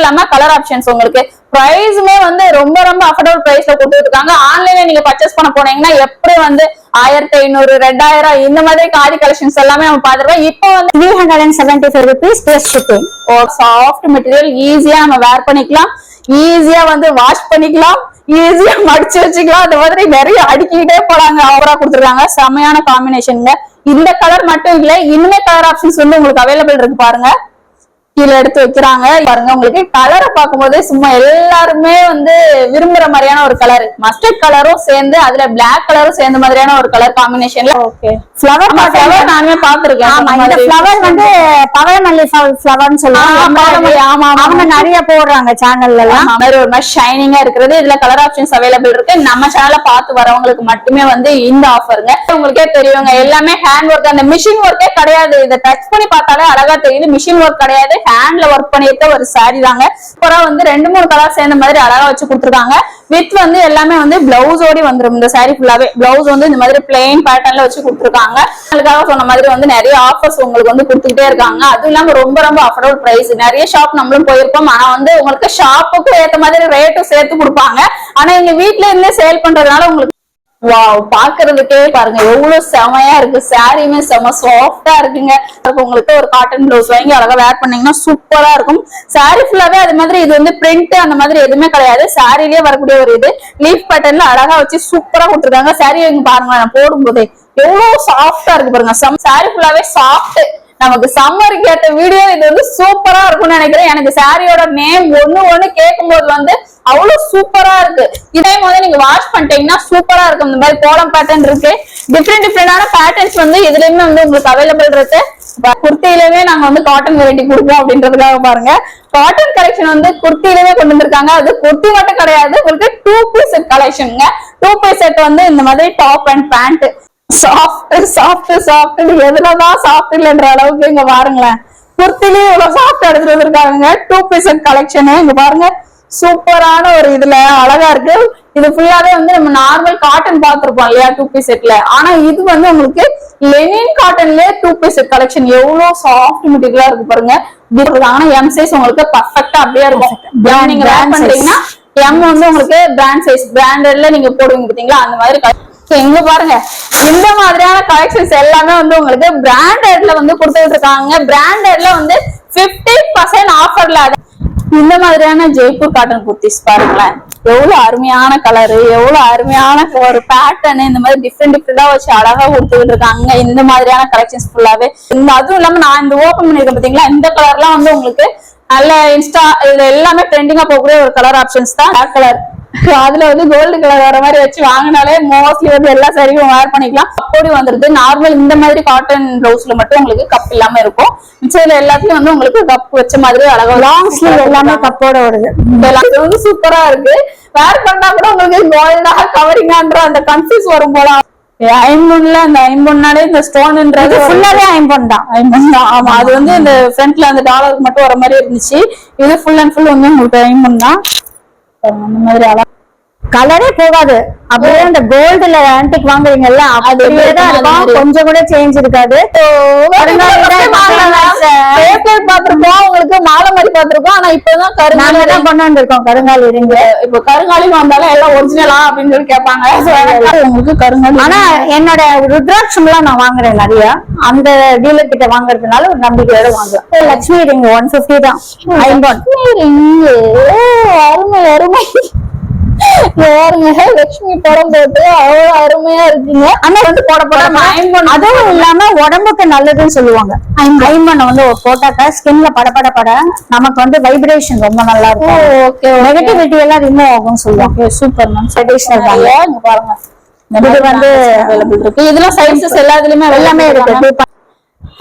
இல்லாம colour options உங்களுக்கு பிரைஸுமே வந்து ரொம்ப ரொம்ப அஃபோர்டபுள் பிரைஸ்ல கொடுத்துட்டு இருக்காங்க. ஆன்லைன்ல நீங்க பர்ச்சேஸ் பண்ண போனீங்கன்னா எப்படி வந்து 1500 2000 இந்த மாதிரி காதி கலெக்ஷன்ஸ் எல்லாமே நம்ம பாத்துருக்கோம். இப்போ வந்து 375 rupees plus shipping. Soft material ஈஸியா நம்ம வேர் பண்ணிக்கலாம், ஈஸியா வந்து வாஷ் பண்ணிக்கலாம், ஈஸியா மடிச்சு வச்சுக்கலாம். அந்த மாதிரி நிறைய அடுக்கிட்டே போலாங்க. ஆஃபரா கொடுத்துருக்காங்க. செமையான காம்பினேஷனுங்க. இந்த கலர் மட்டும் இல்ல, இன்னுமே கலர் ஆப்ஷன்ஸ் வந்து உங்களுக்கு அவைலபிள் இருக்கு பாருங்க. கீழே எடுத்து வைக்கிறாங்க பாருங்க. உங்களுக்கு கலரை பார்க்கும்போது சும்மா எல்லாருமே வந்து விரும்புற மாதிரியான ஒரு கலர், மஸ்டர்ட் கலரும் சேர்ந்து அதுல பிளாக் கலரும் சேர்ந்த மாதிரியான ஒரு கலர் காம்பினேஷன்ல. ஓகே, ஃப்ளவர் நானுமே பாத்துருக்கேன். இந்த ஃப்ளவர் வந்து பவளமல்லி ஃப்ளவர்னு சொல்லுவாங்க. அவங்க நிறைய போடுறாங்க சேனல்ல எல்லாம். ஒரு மாதிரி ஷைனிங்கா இருக்கிறது. இதுல கலர் ஆப்ஷன்ஸ் அவைலபிள் இருக்கு. நம்ம சேனலை பார்த்து வரவங்களுக்கு மட்டுமே வந்து இந்த ஆஃபருங்க. உங்களுக்கே தெரியுங்க, எல்லாமே ஹேண்ட் ஒர்க், அந்த மிஷின் ஒர்க்கே கிடையாது. இதை டச் பண்ணி பார்த்தாலே அழகா தெரியுது. மிஷின் ஒர்க் கிடையாது, ஹேண்ட்ல ஒர்க் பண்ணிட்டு ஒரு சாரி தாங்க. அப்புறம் வந்து 2-3 கலர் சேர்ந்த மாதிரி அழகா வச்சு கொடுத்துருக்காங்க. வித் வந்து எல்லாமே வந்து பிளவுஸ் ஓடி வந்துடும். இந்த சாரி ஃபுல்லாவே பிளவுஸ் வந்து இந்த மாதிரி பிளெயின் பேட்டர்ன்ல வச்சு கொடுத்துருக்காங்க. அதுக்காக சொன்ன மாதிரி வந்து நிறைய ஆஃபர்ஸ் உங்களுக்கு வந்து கொடுத்துக்கிட்டே இருக்காங்க. அதுவும் இல்லாம ரொம்ப ரொம்ப அஃபோர்டபுள் பிரைஸ். நிறைய ஷாப் நம்மளும் போயிருப்போம், ஆனா வந்து உங்களுக்கு ஷாப்புக்கு ஏத்த மாதிரி ரேட்டும் சேர்த்து கொடுப்பாங்க. ஆனா எங்க வீட்டுல இருந்து சேல் பண்றதுனால உங்களுக்கு வாவ், பாக்குறதுக்கே பாருங்க எவ்வளவு செமையா இருக்கு. சாரியுமே செம சாஃப்டா இருக்குங்க. உங்களுக்கு ஒரு காட்டன் பிளவுஸ் வாங்கி அழகா வேர் பண்ணீங்கன்னா சூப்பரா இருக்கும். சாரி ஃபுல்லாவே அது மாதிரி இது வந்து பிரிண்ட் அந்த மாதிரி எதுவுமே கிடையாது. சாரிலேயே வரக்கூடிய ஒரு இது லீஃப் பேட்டர்ன்ல அழகா வச்சு சூப்பரா கொடுத்துருக்காங்க. சாரி பாருங்க, நான் போடும் போதே எவ்வளவு சாஃப்டா இருக்கு பாருங்க. சாரி ஃபுல்லாவே சாஃப்ட். நமக்கு சம்மருக்கு ஏற்ற வீடியோ இது வந்து சூப்பரா இருக்கும்னு நினைக்கிறேன். எனக்கு சாரியோட நேம் ஒண்ணு கேட்கும் போது வந்து அவ்வளவு சூப்பரா இருக்கு. இதே மாதிரி நீங்க வாஷ் பண்ணிட்டீங்கன்னா சூப்பரா இருக்கும். இந்த மாதிரி கோலம் பேட்டர்ன் இருக்கு. டிஃப்ரெண்டான பேட்டர்ன்ஸ் வந்து இதுலயுமே வந்து உங்களுக்கு அவைலபிள் இருக்கு. குர்த்தியிலுமே நாங்க வந்து காட்டன் வெரைட்டி கொடுப்போம் அப்படின்றதுக்காக பாருங்க. காட்டன் கலெக்ஷன் வந்து குர்த்தியிலுமே கொண்டு வந்திருக்காங்க. அது குர்த்தி மட்டும் கிடையாது, உங்களுக்கு 2 பீஸ் செட் கலெக்ஷனுங்க. 2 பீஸ் செட் வந்து இந்த மாதிரி டாப் அண்ட் பேண்ட் சாஃப்ட் எதுலதான் சாஃப்ட் இல்லைன்ற அளவுக்கு இங்க பாருங்களேன். குர்த்திலேயே இவ்வளவு சாஃப்ட் எடுத்துட்டு வந்திருக்காங்க. 2 பீஸ் செட் கலெக்ஷன் இங்க பாருங்க. சூப்பரான ஒரு இதுல அழகா இருக்கு. இது ஃபுல்லாவே வந்து நம்ம நார்மல் காட்டன் பாத்துருப்போம் இல்லையா 2 பீஸ் செட்ல. ஆனா இது வந்து உங்களுக்கு லெனின் காட்டன்லயே 2 பீஸ் செட் கலெக்ஷன். எவ்வளவு சாஃப்ட் மெட்டீரியலா இருக்கு பாருங்க. ஆனா எம் சைஸ் உங்களுக்கு பர்ஃபெக்டா அப்படியே இருக்கும். நீங்க வேர் பண்றீங்கன்னா எம் வந்து உங்களுக்கு பிராண்ட் சைஸ், பிராண்டட்ல நீங்க போடுவீங்க பாத்தீங்களா, அந்த மாதிரி. இங்க பாருங்க, இந்த மாதிரியான கலெக்ஷன்ஸ் எல்லாமே வந்து உங்களுக்கு பிராண்டட்ல வந்து கொடுத்துட்டு இருக்காங்க. பிராண்டட்ல வந்து 50% ஆஃபர்ல இந்த மாதிரியான ஜெய்ப்பூர் காட்டன் குர்த்திஸ் பாருங்களேன். எவ்வளவு அருமையான கலரு, எவ்வளவு அருமையான ஒரு பேட்டர்ன், இந்த மாதிரி டிஃப்ரெண்டா வச்சு அழகா கொடுத்துட்டு இருக்காங்க. இந்த மாதிரியான கலெக்ஷன்ஸ் ஃபுல்லாவே. அதுவும் இல்லாம நான் இந்த ஓபன் பண்ணிருக்கேன் பாத்தீங்களா, இந்த கலர்லாம் வந்து உங்களுக்கு நல்ல இன்ஸ்டா இதுல எல்லாமே ட்ரெண்டிங்கா போகக்கூடிய ஒரு கலர் ஆப்ஷன்ஸ் தான். பிளாக் கலர், அதுல வந்து கோல்டு கலர் வர மாதிரி வச்சு வாங்கினாலே மோஸ்ட்லி வந்து எல்லா சாரியும் வேர் பண்ணிக்கலாம். அப்படி வந்துருது. நார்மல் இந்த மாதிரி காட்டன் பிளவுஸ்ல மட்டும் உங்களுக்கு கப் இல்லாம இருக்கும். மிச்சம் எல்லாத்துலயும் வந்து உங்களுக்கு கப் வச்ச மாதிரி அழகா லாங் ஸ்லீவ் எல்லாமே கப்போட வருது. இது வந்து சூப்பரா இருக்கு. வேர் பண்ணா கூட உங்களுக்கு கோல்டா கவரிங்கான்ற அந்த கன்ஃபியூஸ் வரும் போல. ஐம்பொன்ல அந்த ஐம்பொன்னாலே இந்த ஸ்டோன்ன்றது ஃபுல்லாவே ஐம்பொன் தான். ஆமா, அது வந்து இந்த ஃப்ரண்ட்ல அந்த டாலருக்கு மட்டும் வர மாதிரி இருந்துச்சு. இது ஃபுல் அண்ட் ஃபுல் வந்து உங்களுக்கு ஐம்பொன் தான். அந்த மாதிரி கலரே போகாது. அப்படியே அந்த கோல்டுல ஆன்டிக் வாங்குறீங்கல்ல, அப்படியேதான் இருக்கும். கொஞ்சம் கூட சேஞ்ச் இருக்காது. பாத்துருப்போம், உங்களுக்கு மாலை மாதிரி பாத்துருக்கோம். ஆனா இப்பதான் கருங்காலி தான் கொண்டு வந்திருக்கோம். கருங்காலி இருங்க, இப்ப கருங்காலி வந்தாலும் எல்லாம் ஒரிஜினலா அப்படின்னு சொல்லி கேட்பாங்க. உங்களுக்கு கருங்காலி. ஆனா என்னோட ருத்ராட்சம் எல்லாம் நான் வாங்குறேன் நிறைய. அந்த டீலர் கிட்ட வாங்குறதுனால ஒரு நம்பிக்கையோட வாங்குவேன். லட்சுமி ரிங் 150 தான். ஐம்பொன் அருமை அருமை. லட்சுமி படம் போட்டு அவ்வளவு அருமையா இருக்குங்க. ஆனா வந்து போட அதுவும் இல்லாம உடம்புக்கு நல்லதுன்னு சொல்லுவாங்க. ஐம்பொன் வந்து போட்டாக்கா ஸ்கின்ல பட நமக்கு வந்து வைப்ரேஷன் ரொம்ப நல்லா இருக்கும். நெகட்டிவிட்டி எல்லாம் ரிமூவ் ஆகும் சொல்லுவாங்க. Super ma'am. ட்ரெடிஷனல் தாங்க. பாருங்க, இது வந்து அவைலபிள் இருக்கு. இதெல்லாம் சைஸஸ் எல்லாமே இருக்கு.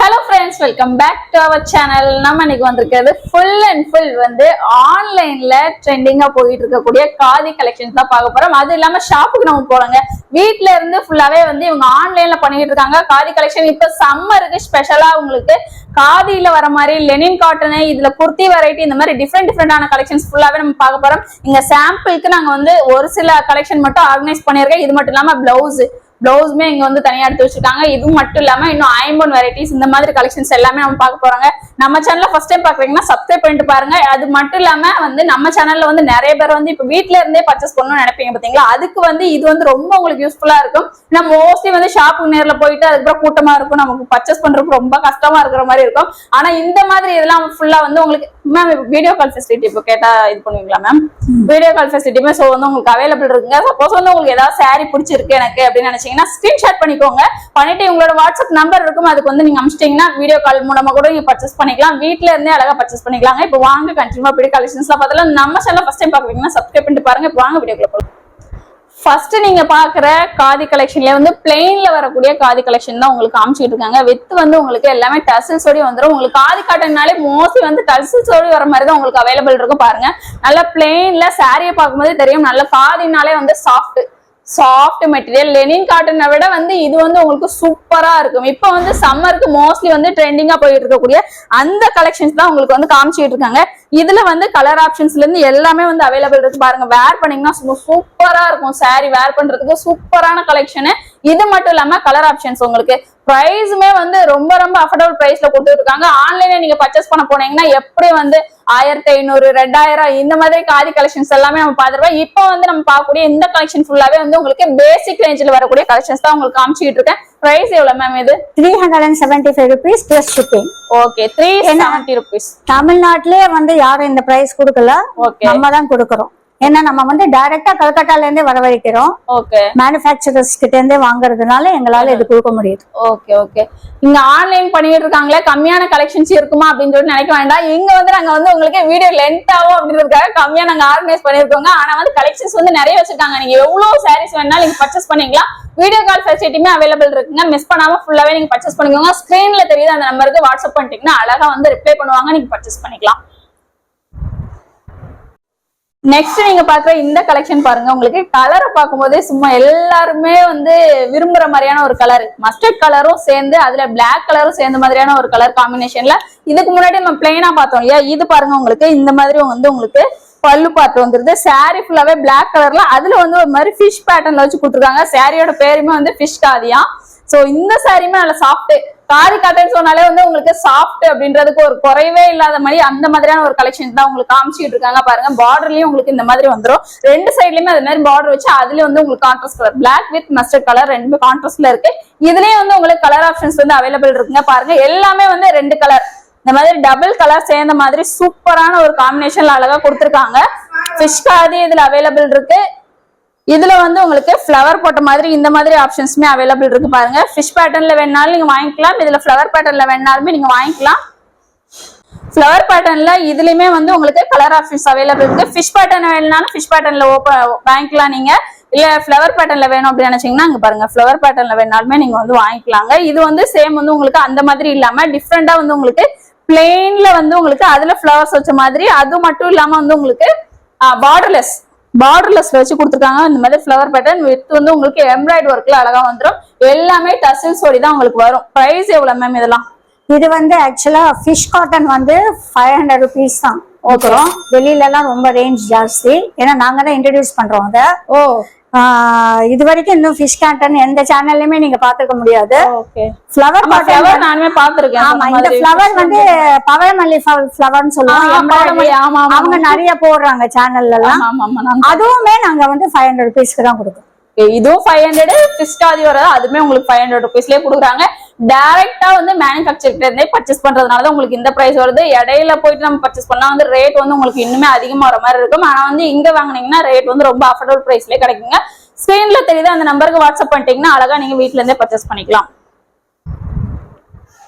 Hello friends, welcome back to our channel. நம்ம இன்னைக்கு வந்திருக்கிறது ஃபுல் அண்ட் ஃபுல் வந்து ஆன்லைன்ல ட்ரெண்டிங்கா போயிட்டு இருக்கக்கூடிய காதி கலெக்ஷன்ஸ் தான் பார்க்க போறோம். அது இல்லாம ஷாப்புக்கு நம்ம போறோங்க. வீட்ல இருந்து ஃபுல்லாவே வந்து இவங்க ஆன்லைன்ல பண்ணிட்டு இருக்காங்க காதி கலெக்ஷன். இப்ப சம்மருக்கு ஸ்பெஷலா உங்களுக்கு காதியில வர மாதிரி லெனின் காட்டனு, இதுல குர்த்தி வெரைட்டி, இந்த மாதிரி டிஃப்ரெண்டான கலெக்ஷன்ஸ் ஃபுல்லாவே நம்ம பார்க்க போறோம். இங்க சாம்பிளுக்கு நாங்க வந்து ஒரு சில கலெக்ஷன் மட்டும் ஆர்கனைஸ் பண்ணிருக்கேன். இது மட்டும் இல்லாம பிளவுஸ் பிளவுஸுமே இங்க வந்து தனியா எடுத்து வச்சிருக்காங்க. இது மட்டும் இல்லாம இன்னும் 50 வெரைட்டிஸ் இந்த மாதிரி கலெக்ஷன்ஸ் எல்லாமே நம்ம பார்க்க போறாங்க. நம்ம சேனல்ல ஃபர்ஸ்ட் டைம் பாக்குறீங்கன்னா சப்ஸ்கிரைப் பண்ணிட்டு பாருங்க. அது மட்டும் இல்லாம வந்து நம்ம சேனல்ல வந்து நிறைய பேர் வந்து இப்ப வீட்ல இருந்தே பர்ச்சேஸ் பண்ணணும்னு நினைப்பீங்க பாத்தீங்களா, அதுக்கு வந்து இது வந்து ரொம்ப உங்களுக்கு யூஸ்ஃபுல்லா இருக்கும். ஏன்னா மோஸ்ட்லி வந்து ஷாப்புக்கு நேர்ல போயிட்டு அதுக்கப்புறம் கூட்டமா இருக்கும், நமக்கு பர்ச்சேஸ் பண்றதுக்கு ரொம்ப கஷ்டமா இருக்கிற மாதிரி இருக்கும். ஆனா இந்த மாதிரி இதெல்லாம் ஃபுல்லா வந்து உங்களுக்கு மேம் வீடியோ கால் ஃபெசிலிட்டி இப்போ கேட்டா இது பண்ணுவீங்களா மேம்? வீடியோ கால் ஃபெசிலிட்டியுமே ஸோ வந்து உங்களுக்கு அவைலபிள் இருக்குங்க. சப்போஸ் வந்து உங்களுக்கு ஏதாவது சாரி பிடிச்சிருக்கு எனக்கு அப்படின்னு நினைச்சீங்கன்னா ஸ்கிரீன்ஷாட் பண்ணிக்கோங்க. பண்ணிட்டு உங்களோட வாட்ஸ்அப் நம்பர் இருக்கும், அதுக்கு வந்து நீங்க அனுப்பிச்சிட்டீங்கன்னா வீடியோ கால் மூலமா கூட நீங்க பர்ச்சேஸ் பண்ணிக்கலாம். வீட்ல இருந்தே அழகா பர்ச்சேஸ் பண்ணிக்கலாங்க. இப்போ வாங்க கண்டிப்பா இப்படி கலெக்ஷன்ஸ்லாம் பார்த்தலாம். நம்ம சேனல் ஃபர்ஸ்ட் டைம் பாக்குறீங்கன்னா சப்ஸ்கிரைப் பண்ணிட்டு பாருங்க. இப்போ வாங்க வீடியோக்குள்ள போகலாம். ஃபர்ஸ்ட் நீங்க பாக்குற காதி கலெக்ஷன்ல வந்து பிளெயின்ல வரக்கூடிய காதி கலெக்ஷன் தான் உங்களுக்கு காமிச்சிட்டு இருக்காங்க. வித் வந்து உங்களுக்கு எல்லாமே டசில்ஸோட வந்துடும். உங்களுக்கு காதி காட்டன்னாலே மோஸ்ட்லி வந்து டசில்ஸோட வர மாதிரி தான் உங்களுக்கு அவைலபிள் இருக்கும். பாருங்க நல்ல பிளெயின்ல சாரியை பார்க்கும்போது தெரியும், நல்ல காதினாலே வந்து சாஃப்ட் மெட்டீரியல். லெனின் காட்டனை விட வந்து இது வந்து உங்களுக்கு சூப்பரா இருக்கும். இப்போ வந்து சம்மருக்கு மோஸ்ட்லி வந்து ட்ரெண்டிங்கா போயிட்டு இருக்கக்கூடிய அந்த கலெக்ஷன்ஸ் தான் உங்களுக்கு வந்து காமிச்சிட்டு இருக்காங்க. இதுல வந்து கலர் ஆப்ஷன்ஸ்ல இருந்து எல்லாமே வந்து அவைலபிள் இருக்கு. பாருங்க வேர் பண்ணீங்கன்னா சூப்பரா இருக்கும். சாரி வேர் பண்றதுக்கு சூப்பரான கலெக்ஷன். இது மட்டும் இல்லாம கலர் ஆப்ஷன்ஸ் உங்களுக்கு பிரைஸுமே வந்து ரொம்ப ரொம்ப அஃபோர்டபுள் பிரைஸ்ல கொடுத்துட்டு இருக்காங்க. ஆன்லைன்ல நீங்க பர்ச்சேஸ் பண்ண போனீங்கன்னா எப்படி வந்து 1500 2000 இந்த மாதிரி காதி கலெக்ஷன்ஸ் எல்லாமே நம்ம பாத்துருவோம். இப்போ வந்து நம்ம பார்க்கக்கூடிய இந்த கலெக்ஷன் ஃபுல்லாவே வந்து உங்களுக்கு பேசிக் ரேஞ்சில் வரக்கூடிய கலெக்ஷன்ஸ் தான் உங்களுக்கு காமிச்சிட்டு இருக்கேன். பிரைஸ் எவ்வளவு மேம்? இது 375 rupees plus shipping. Okay 370 rupees. தமிழ்நாட்டிலே வந்து யாரும் இந்த பிரைஸ் கொடுக்கல, நம்ம தான் கொடுக்கறோம். ஏன்னா நம்ம வந்து டைரக்டா கல்கட்டால இருந்தே வரவழைக்கிறோம். ஓகே மேனுஃபேக்சரர்ஸ் கிட்ட இருந்தே வாங்குறதுனால எங்களால இது கொடுக்க முடியுது. Okay okay. இங்க ஆன்லைன் பண்ணிட்டு இருக்காங்களே கம்மியான கலெக்ஷன்ஸ் இருக்குமா அப்படின்னு சொல்லி நினைக்க வேண்டாம். இங்க வந்து நாங்க வந்து உங்களுக்கு வீடியோ லென்த் ஆகும் அப்படின்றதுக்காக கம்மியா நாங்க ஆர்கனைஸ் பண்ணிருக்கோங்க. ஆனா வந்து கலெக்ஷன்ஸ் வந்து நிறைய வச்சிருக்காங்க. நீங்க எவ்வளவு சாரீஸ் வேணாலும் நீங்க பர்ச்சேஸ் பண்ணிக்கலாம். வீடியோ கால் ஃபெசிலிட்டியுமே அவைலபிள் இருக்குங்க. மிஸ் பண்ணாம ஃபுல்லாவே நீங்க பர்ச்சேஸ் பண்ணிக்கோங்க. ஸ்கிரீன்ல தெரியுது அந்த நம்பருக்கு வாட்ஸ்அப் பண்ணிட்டீங்கன்னா அழகா வந்து ரிப்ளை பண்ணுவாங்க, நீங்க பர்ச்சேஸ் பண்ணிக்கலாம். நெக்ஸ்ட் நீங்க பாக்குற இந்த கலெக்ஷன் பாருங்க. உங்களுக்கு கலரை பார்க்கும்போதே சும்மா எல்லாருமே வந்து விரும்புற மாதிரியான ஒரு கலர், மஸ்டர்ட் கலரும் சேர்ந்து அதுல பிளாக் கலரும் சேர்ந்த மாதிரியான ஒரு கலர் காம்பினேஷன்ல. இதுக்கு முன்னாடி நம்ம பிளைனா பார்த்தோம் இல்லையா, இது பாருங்க உங்களுக்கு இந்த மாதிரி வந்து உங்களுக்கு பல்லு பார்த்து வந்துருது. சாரி ஃபுல்லாவே பிளாக் கலர்ல அதுல வந்து ஒரு மாதிரி ஃபிஷ் பேட்டர்ன்ல வச்சு கொடுத்துருக்காங்க. சாரியோட பேருமே வந்து ஃபிஷ் காதியா. சோ இந்த சாரியுமே நல்ல சாஃப்ட் காதி காட்டன் சொன்னாலே வந்து உங்களுக்கு சாஃப்ட் அப்படின்றதுக்கு ஒரு குறைவே இல்லாத மாதிரி அந்த மாதிரியான ஒரு கலெக்ஷன் தான் உங்களுக்கு காமிச்சிட்டு இருக்காங்க. பாருங்க பார்டர்லயும் உங்களுக்கு இந்த மாதிரி வந்துடும். ரெண்டு சைட்லயுமே அது மாதிரி பார்டர் வச்சு அதுல வந்து உங்களுக்கு contrast colour black with mustard colour ரெண்டுமே கான்ட்ராஸ்ட்ல இருக்கு. இதுலயே வந்து உங்களுக்கு கலர் ஆப்ஷன்ஸ் வந்து அவைலபிள் இருக்குங்க. பாருங்க எல்லாமே வந்து ரெண்டு கலர் இந்த மாதிரி டபுள் கலர் சேர்ந்த மாதிரி சூப்பரான ஒரு காம்பினேஷன்ல அழகா கொடுத்துருக்காங்க. ஃபிஷ் காதி இதுல அவைலபிள் இருக்கு. இதுல வந்து உங்களுக்கு ஃபிளவர் போட்ட மாதிரி இந்த மாதிரி ஆப்ஷன்ஸ்மே அவைலபிள் இருக்கு. பாருங்க ஃபிஷ் பேட்டர்ன்ல வேணாலும் நீங்க வாங்கிக்கலாம், இதுல ஃபிளவர் பேட்டர்ன்ல வேணாலுமே நீங்க வாங்கிக்கலாம். ஃபிளவர் பேட்டர்ன்ல இதுலயுமே வந்து உங்களுக்கு கலர் ஆப்ஷன்ஸ் அவைலபிள் இருக்கு. ஃபிஷ் பேட்டர்ன் வேணும்னாலும் ஃபிஷ் பேட்டர்ன்ல வாங்கிக்கலாம் நீங்க. இல்ல ஃபிளவர் பேட்டர்ன்ல வேணும் அப்படின்னு நினைச்சீங்கன்னா இங்க பாருங்க ஃபிளவர் பேட்டர்ன்ல வேணாலுமே நீங்க வந்து வாங்கிக்கலாங்க. இது வந்து சேம் வந்து உங்களுக்கு அந்த மாதிரி இல்லாம டிஃப்ரெண்டா வந்து உங்களுக்கு பிளெயின்ல வந்து உங்களுக்கு அதுல ஃபிளவர்ஸ் வச்ச மாதிரி, அது மட்டும் இல்லாம வந்து உங்களுக்கு பார்டர்லெஸ் வச்சு கொடுத்துருக்காங்க. இந்த மாதிரி ஃபிளவர் பேட்டர்ன் வித் வந்து உங்களுக்கு எம்ப்ராய்டரி ஒர்க்ல அழகா வந்துடும். எல்லாமே டசில்ஸ் ஓடி தான் உங்களுக்கு வரும். பிரைஸ் எவ்வளவு மேம் இதெல்லாம்? இது வந்து ஆக்சுவலா ஃபிஷ் காட்டன் வந்து 500 rupees தான். ஓகே, வெளியில எல்லாம் ரொம்ப ரேஞ்ச் ஜாஸ்தி. ஏன்னா நாங்க தான் இன்ட்ரடியூஸ் பண்றோம் அதை. இது வரைக்கும் இன்னும் ஃபிஷ் காட்டன் எந்த சேனல்லையுமே நீங்க பாத்துக்க முடியாது. ஃபிளவர் நானுமே பாத்துருக்கேன். ஆமா, இந்த ஃபிளவர் வந்து பவளமல்லி ஃபிளவர்னு சொல்லுவாங்க. அவங்க நிறைய போடுறாங்க சேனல்ல எல்லாம். அதுவுமே நாங்க வந்து 500 rupeesக்கு தான் கொடுக்குறோம். இதுவும் 500 பிஸ்காதி வர அதுமே உங்களுக்கு 500 rupeesலயே கொடுக்குறாங்க. டைரக்டா வந்து மேனுஃபேக்சர் இருந்தே பர்ச்சேஸ் பண்றதுனால உங்களுக்கு இந்த பிரைஸ் வருது. இடையில போயிட்டு நம்ம பர்ச்சேஸ் பண்ணா வந்து ரேட் வந்து உங்களுக்கு இன்னுமே அதிகமா வர மாதிரி இருக்கும். ஆனா வந்து இங்க வாங்கினீங்கன்னா ரேட் வந்து ரொம்ப அஃபோர்டபுள் பிரைஸ்லயே கிடைக்குங்க. ஸ்கிரீன்ல தெரியுது அந்த நம்பருக்கு வாட்ஸ்அப் பண்ணிட்டீங்கன்னா அழகா நீங்க வீட்ல இருந்தே பர்ச்சேஸ் பண்ணிக்கலாம்.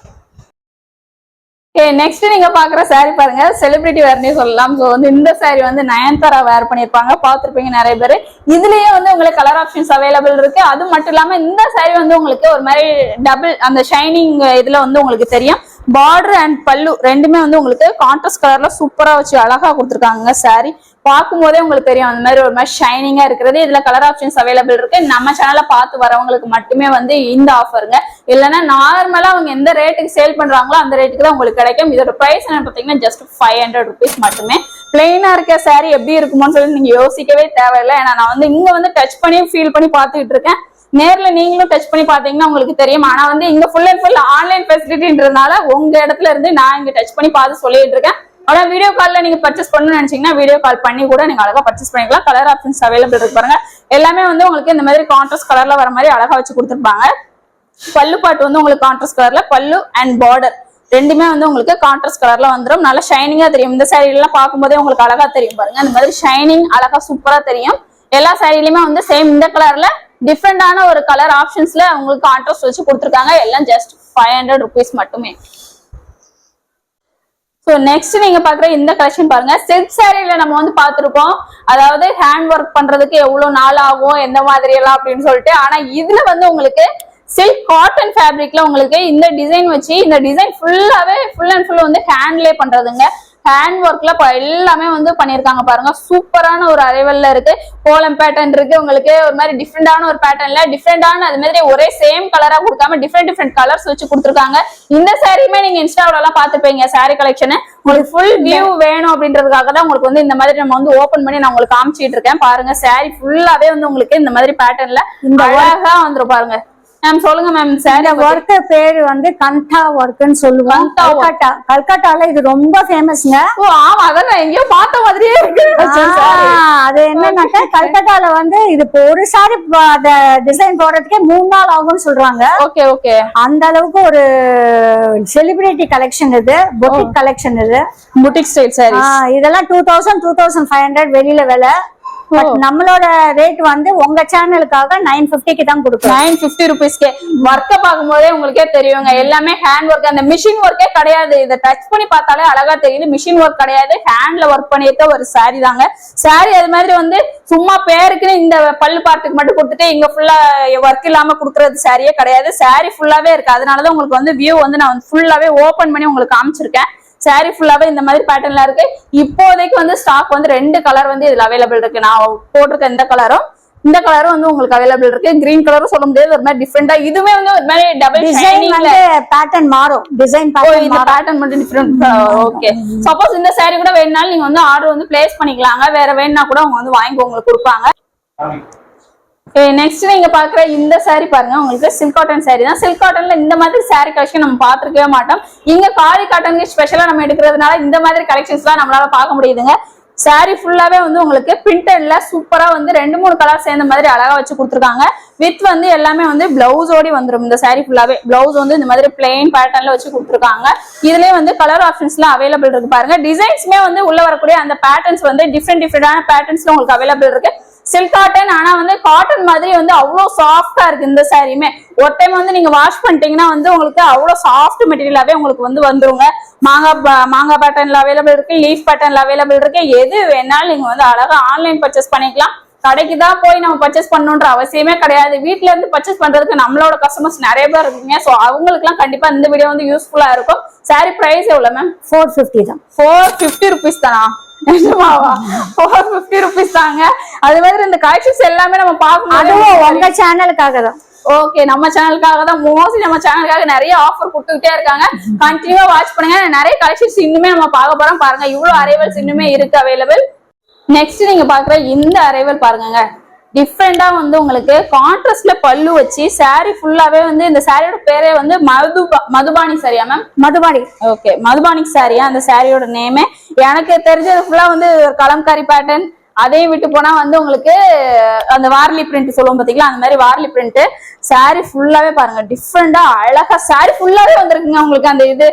நெக்ஸ்ட் நீங்க பாக்குற சாரி பாருங்க, செலிபிரிட்டி வேர்னே சொல்லலாம். சோ வந்து இந்த சாரி வந்து நயன்தாரா வேர் பண்ணிருப்பாங்க, பாத்துருப்பீங்க நிறைய பேரு. இதுலயே வந்து உங்களுக்கு கலர் ஆப்ஷன்ஸ் அவைலபிள் இருக்கு. அது மட்டும் இல்லாம இந்த சாரி வந்து உங்களுக்கு ஒரு மாதிரி டபுள் அந்த ஷைனிங் இதுல வந்து உங்களுக்கு தெரியும். பார்டர் அண்ட் பல்லு ரெண்டுமே வந்து உங்களுக்கு கான்ட்ராஸ்ட் கலர்ல சூப்பரா வச்சு அழகா கொடுத்துருக்காங்க. சாரி பார்க்கும் போதே உங்களுக்கு தெரியும் அந்த மாதிரி ஒரு மாதிரி ஷைனிங்கா இருக்கிறது. இதுல கலர் ஆப்ஷன்ஸ் அவைலபிள் இருக்கு. நம்ம சேனல்ல பார்த்து வரவங்களுக்கு மட்டுமே வந்து இந்த ஆஃபருங்க. இல்லைன்னா நார்மலா அவங்க எந்த ரேட்டுக்கு சேல் பண்றாங்களோ அந்த ரேட்டுக்கு தான் உங்களுக்கு கிடைக்கும். இதோட பிரைஸ் என்ன பாத்தீங்கன்னா ஜஸ்ட் 500 rupees மட்டுமே. பிளெயினா இருக்க சாரி எப்படி இருக்குமோன்னு சொல்லி நீங்க யோசிக்கவே தேவையில்லை. ஏன்னா நான் வந்து இங்க வந்து டச் பண்ணி ஃபீல் பண்ணி பார்த்துட்டு இருக்கேன். நேர்ல நீங்களும் டச் பண்ணி பாத்தீங்கன்னா உங்களுக்கு தெரியும். ஆனா வந்து இங்க ஃபுல் அண்ட் ஃபுல் ஆன்லைன் ஃபெசிலிட்டின்றதுனால உங்க இடத்துல இருந்து நான் இங்க டச் பண்ணி பார்த்து சொல்லிட்டு இருக்கேன். ஆனா வீடியோ கால்ல நீங்க பர்ச்சேஸ் பண்ணணும்னு நினைச்சீங்கன்னா வீடியோ கால் பண்ணி கூட நீங்க அழகா பர்ச்சேஸ் பண்ணிக்கலாம். கலர் ஆப்ஷன்ஸ் அவைலபிள் இருக்கு பாருங்க. எல்லாமே வந்து உங்களுக்கு இந்த மாதிரி கான்ட்ராஸ்ட் கலர்ல வர மாதிரி அழகா வச்சு கொடுத்துருப்பாங்க. பல்லு பாட்டு வந்து உங்களுக்கு கான்ட்ராஸ்ட் கலர்ல, பல்லு அண்ட் பார்டர் ரெண்டுமே வந்து உங்களுக்கு கான்ட்ராஸ்ட் கலர்ல வந்துடும். நல்லா ஷைனிங்கா தெரியும். இந்த சாரீ எல்லாம் பார்க்கும்போதே உங்களுக்கு அழகா தெரியும் பாருங்க. இந்த மாதிரி ஷைனிங் அழகா சூப்பரா தெரியும். எல்லா சாரிலுமே வந்து சேம் இந்த கலர்ல டிஃப்ரெண்டான ஒரு கலர் ஆப்ஷன்ஸ்ல உங்களுக்கு கான்ட்ராஸ்ட் வச்சு கொடுத்துருக்காங்க. எல்லாம் ஜஸ்ட் 500 rupees மட்டுமே. சோ நெக்ஸ்ட் நீங்க பாக்குற இந்த கலெக்ஷன் பாருங்க. சில்க் சாரில நம்ம வந்து பாத்துருப்போம், அதாவது ஹேண்ட் ஒர்க் பண்றதுக்கு எவ்வளவு நாள் ஆகும், எந்த மாதிரி எல்லாம் அப்படின்னு சொல்லிட்டு. ஆனா இதுல வந்து உங்களுக்கு சில்க் காட்டன் ஃபேப்ரிக்ல உங்களுக்கு இந்த டிசைன் வச்சு, இந்த டிசைன் ஃபுல்லாவே ஃபுல் அண்ட் ஃபுல் வந்து ஹேண்ட்லே பண்றதுங்க. ஹேண்ட் ஒர்க்ல எல்லாமே வந்து பண்ணிருக்காங்க பாருங்க. சூப்பரான ஒரு அரைவல்ல இருக்கு. கோலம் பேட்டர்ன் இருக்கு, உங்களுக்கு ஒரு மாதிரி டிஃப்ரெண்டான ஒரு பேட்டர்ன்ல டிஃப்ரெண்டான அது மாதிரி ஒரே சேம் கலரா கொடுக்காம டிஃப்ரெண்ட் கலர்ஸ் வச்சு கொடுத்துருக்காங்க. இந்த சாரியுமே நீங்க இன்ஸ்டாவில எல்லாம் பாத்துப்பீங்க. சாரி கலெக்ஷன் உங்களுக்கு ஃபுல் வியூ வேணும் அப்படின்றதுக்காக தான் உங்களுக்கு வந்து இந்த மாதிரி நம்ம வந்து ஓபன் பண்ணி நான் உங்களுக்கு காமிச்சிட்டு இருக்கேன். பாருங்க சாரி ஃபுல்லாவே வந்து உங்களுக்கு இந்த மாதிரி பேட்டர்ன்ல அழகா வந்துரும் பாருங்க. மேம் சொல்லுங்க மேம். சாரி ஒர்க் பேரு வந்து கந்தா ஒர்க்னு சொல்லுவாங்க. கல்கட்டால இது ரொம்ப ஃபேமஸ்ங்க. ஓ ஆமா, அதான் நான் எங்கேயோ பார்த்த மாதிரியே இருக்கு. அது என்னன்னாக்கா கல்கட்டால வந்து இது ஒரு சாரி டிசைன் போடுறதுக்கே 3 நாள் ஆகும்னு சொல்றாங்க. Okay okay. அந்த அளவுக்கு ஒரு செலிபிரிட்டி கலெக்ஷன் இது, பொட்டிக் கலெக்ஷன் இது, புட்டிக் ஸ்டைல் சாரி. இதெல்லாம் 2500 வெளியில விலை. நம்மளோட ரேட் வந்து உங்க சேனலுக்காக 950 தான் கொடுக்கும். 950 rupeesக்கு. ஒர்க்க பார்க்கும்போதே உங்களுக்கே தெரியுங்க, எல்லாமே ஹேண்ட் ஒர்க். அந்த மிஷின் ஒர்க்கே கிடையாது. இதை டச் பண்ணி பார்த்தாலே அழகா தெரியுது. மிஷின் ஒர்க் கிடையாது, ஹேண்ட்ல ஒர்க் பண்ணியிருக்க ஒரு சாரி தாங்க. சாரி அது மாதிரி வந்து சும்மா பேருக்குன்னு இந்த பல்லு பார்ட்டுக்கு மட்டும் கொடுத்துட்டு இங்க ஃபுல்லா ஒர்க் இல்லாம கொடுக்கறது சாரியே கிடையாது. சாரி ஃபுல்லாவே இருக்கு. அதனாலதான் உங்களுக்கு வந்து வியூ வந்து நான் ஃபுல்லாவே ஓபன் பண்ணி உங்களுக்கு காமிச்சிருக்கேன். சாரி ஃபுல்லாவே இந்த மாதிரி பேட்டர்ன்ல இருக்கு. இப்போதைக்கு வந்து ஸ்டாக் வந்து 2 கலர் வந்து இதுல அவைலபிள் இருக்கு. நான் போட்டிருக்க இந்த கலரும் இந்த கலரும் வந்து உங்களுக்கு அவைலபிள் இருக்கு. கிரீன் கலரும் சொல்ல முடியாது, ஒரு மாதிரி டிஃபரெண்டா. இதுவுமே வந்து ஒரு மாதிரி டபுள் ஷைனிங்ல பேட்டர்ன் மாறும். டிசைன் பேட்டர்ன் மட்டும் டிஃபரெண்ட். ஓகே, சப்போஸ் இந்த சாரி கூட வேணும்னாலும் நீங்க வந்து ஆர்டர் வந்து பிளேஸ் பண்ணிக்கலாங்க. வேற வேணும்னா கூட அவங்க வந்து வாங்கி உங்களுக்கு கொடுப்பாங்க. நெக்ஸ்ட் நீங்க பாக்குற இந்த சாரி பாருங்க, உங்களுக்கு சில்க் காட்டன் சாரி தான். சில்க் காட்டன்ல இந்த மாதிரி சாரி கலெக்ஷன் நம்ம பாத்துருக்கவே மாட்டோம். இங்க காரி காட்டனுக்கு ஸ்பெஷலா நம்ம எடுக்கிறதுனால இந்த மாதிரி கலெக்ஷன்ஸ் தான் நம்மளால பார்க்க முடியுதுங்க. சாரி ஃபுல்லாவே வந்து உங்களுக்கு பிரிண்டட்ல சூப்பரா வந்து 2-3 கலர் சேர்ந்த மாதிரி அழகா வச்சு கொடுத்துருக்காங்க. வித் வந்து எல்லாமே வந்து பிளவுஸோடி வந்துடும். இந்த சாரி ஃபுல்லாவே பிளவுஸ் வந்து இந்த மாதிரி பிளெயின் பேட்டர்ன்ல வச்சு கொடுத்துருக்காங்க. இதுலயே வந்து கலர் ஆப்ஷன்ஸ்லாம் அவைலபிள் இருக்கு பாருங்க. டிசைன்ஸ்மே வந்து உள்ள வரக்கூடிய அந்த பேட்டர்ன்ஸ் வந்து டிஃப்ரெண்டான பேட்டர்ன்ஸ்ல உங்களுக்கு அவைலபிள் இருக்கு. சில்க் காட்டன், ஆனா வந்து காட்டன் மாதிரி வந்து அவ்வளவு சாஃப்டா இருக்கு இந்த சாரியுமே. ஒரு டைம் வந்து நீங்க வாஷ் பண்ணிட்டீங்கன்னா வந்து உங்களுக்கு அவ்வளவு சாஃப்ட் மெட்டீரியலாவே உங்களுக்கு வந்து வந்துருங்க. மாங்காய் பேட்டர்ன்ல அவைலபிள் இருக்கு, லீஃப் பேட்டர்ன்ல அவைலபிள் இருக்கு. எது வேணாலும் நீங்க வந்து அழகா ஆன்லைன் பர்ச்சேஸ் பண்ணிக்கலாம். கடைக்கு தான் போய் நம்ம பர்ச்சேஸ் பண்ணணுன்ற அவசியமே கிடையாது. வீட்ல இருந்து பர்ச்சேஸ் பண்றதுக்கு நம்மளோட கஸ்டமர்ஸ் நிறைய பேர் இருக்கீங்க. சோ அவங்களுக்கு எல்லாம் கண்டிப்பா இந்த வீடியோ வந்து யூஸ்ஃபுல்லா இருக்கும். சாரி பிரைஸ் எவ்வளவு மேம்? 450 தான். 450 rupees தானா? 450 rupees தாங்க. அது மாதிரி இந்த கலெக்ஷன்ஸ் எல்லாமே நம்ம பார்க்கணும். அதுவும் உங்க சேனலுக்காக தான். ஓகே, நம்ம சேனலுக்காக தான். மோஸ்ட்லி நம்ம சேனலுக்காக நிறைய ஆஃபர் கொடுத்துக்கிட்டே இருக்காங்க. கண்டினியூவா வாட்ச் பண்ணுங்க. நிறைய கலெக்ஷன்ஸ் இன்னுமே நம்ம பார்க்க போறோம். பாருங்க, இவ்வளவு அரைவல்ஸ் இன்னுமே இருக்கு அவைலபிள். நெக்ஸ்ட் நீங்க பாக்குற இந்த அரைவல் பாருங்க. டிஃப்ரெண்டா வந்து உங்களுக்கு கான்ட்ராஸ்ட்ல பல்லு வச்சு சாரி ஃபுல்லாவே வந்து இந்த சாரியோட பேரே வந்து மதுபானி சாரியா மேம்? மதுபானி. ஓகே, மதுபானி சாரியா அந்த சாரியோட நேமே. எனக்கு தெரிஞ்சது ஃபுல்லா வந்து கலம்காரி பேட்டர்ன். அதையும் விட்டு போனா வந்து உங்களுக்கு அந்த வார்லி பிரிண்ட் சொல்லுவோம் பாத்தீங்களா, அந்த மாதிரி வார்லி பிரிண்ட். சாரி ஃபுல்லாவே பாருங்க டிஃப்ரெண்டா அழகா சாரி ஃபுல்லாவே வந்திருக்குங்க. உங்களுக்கு அந்த இது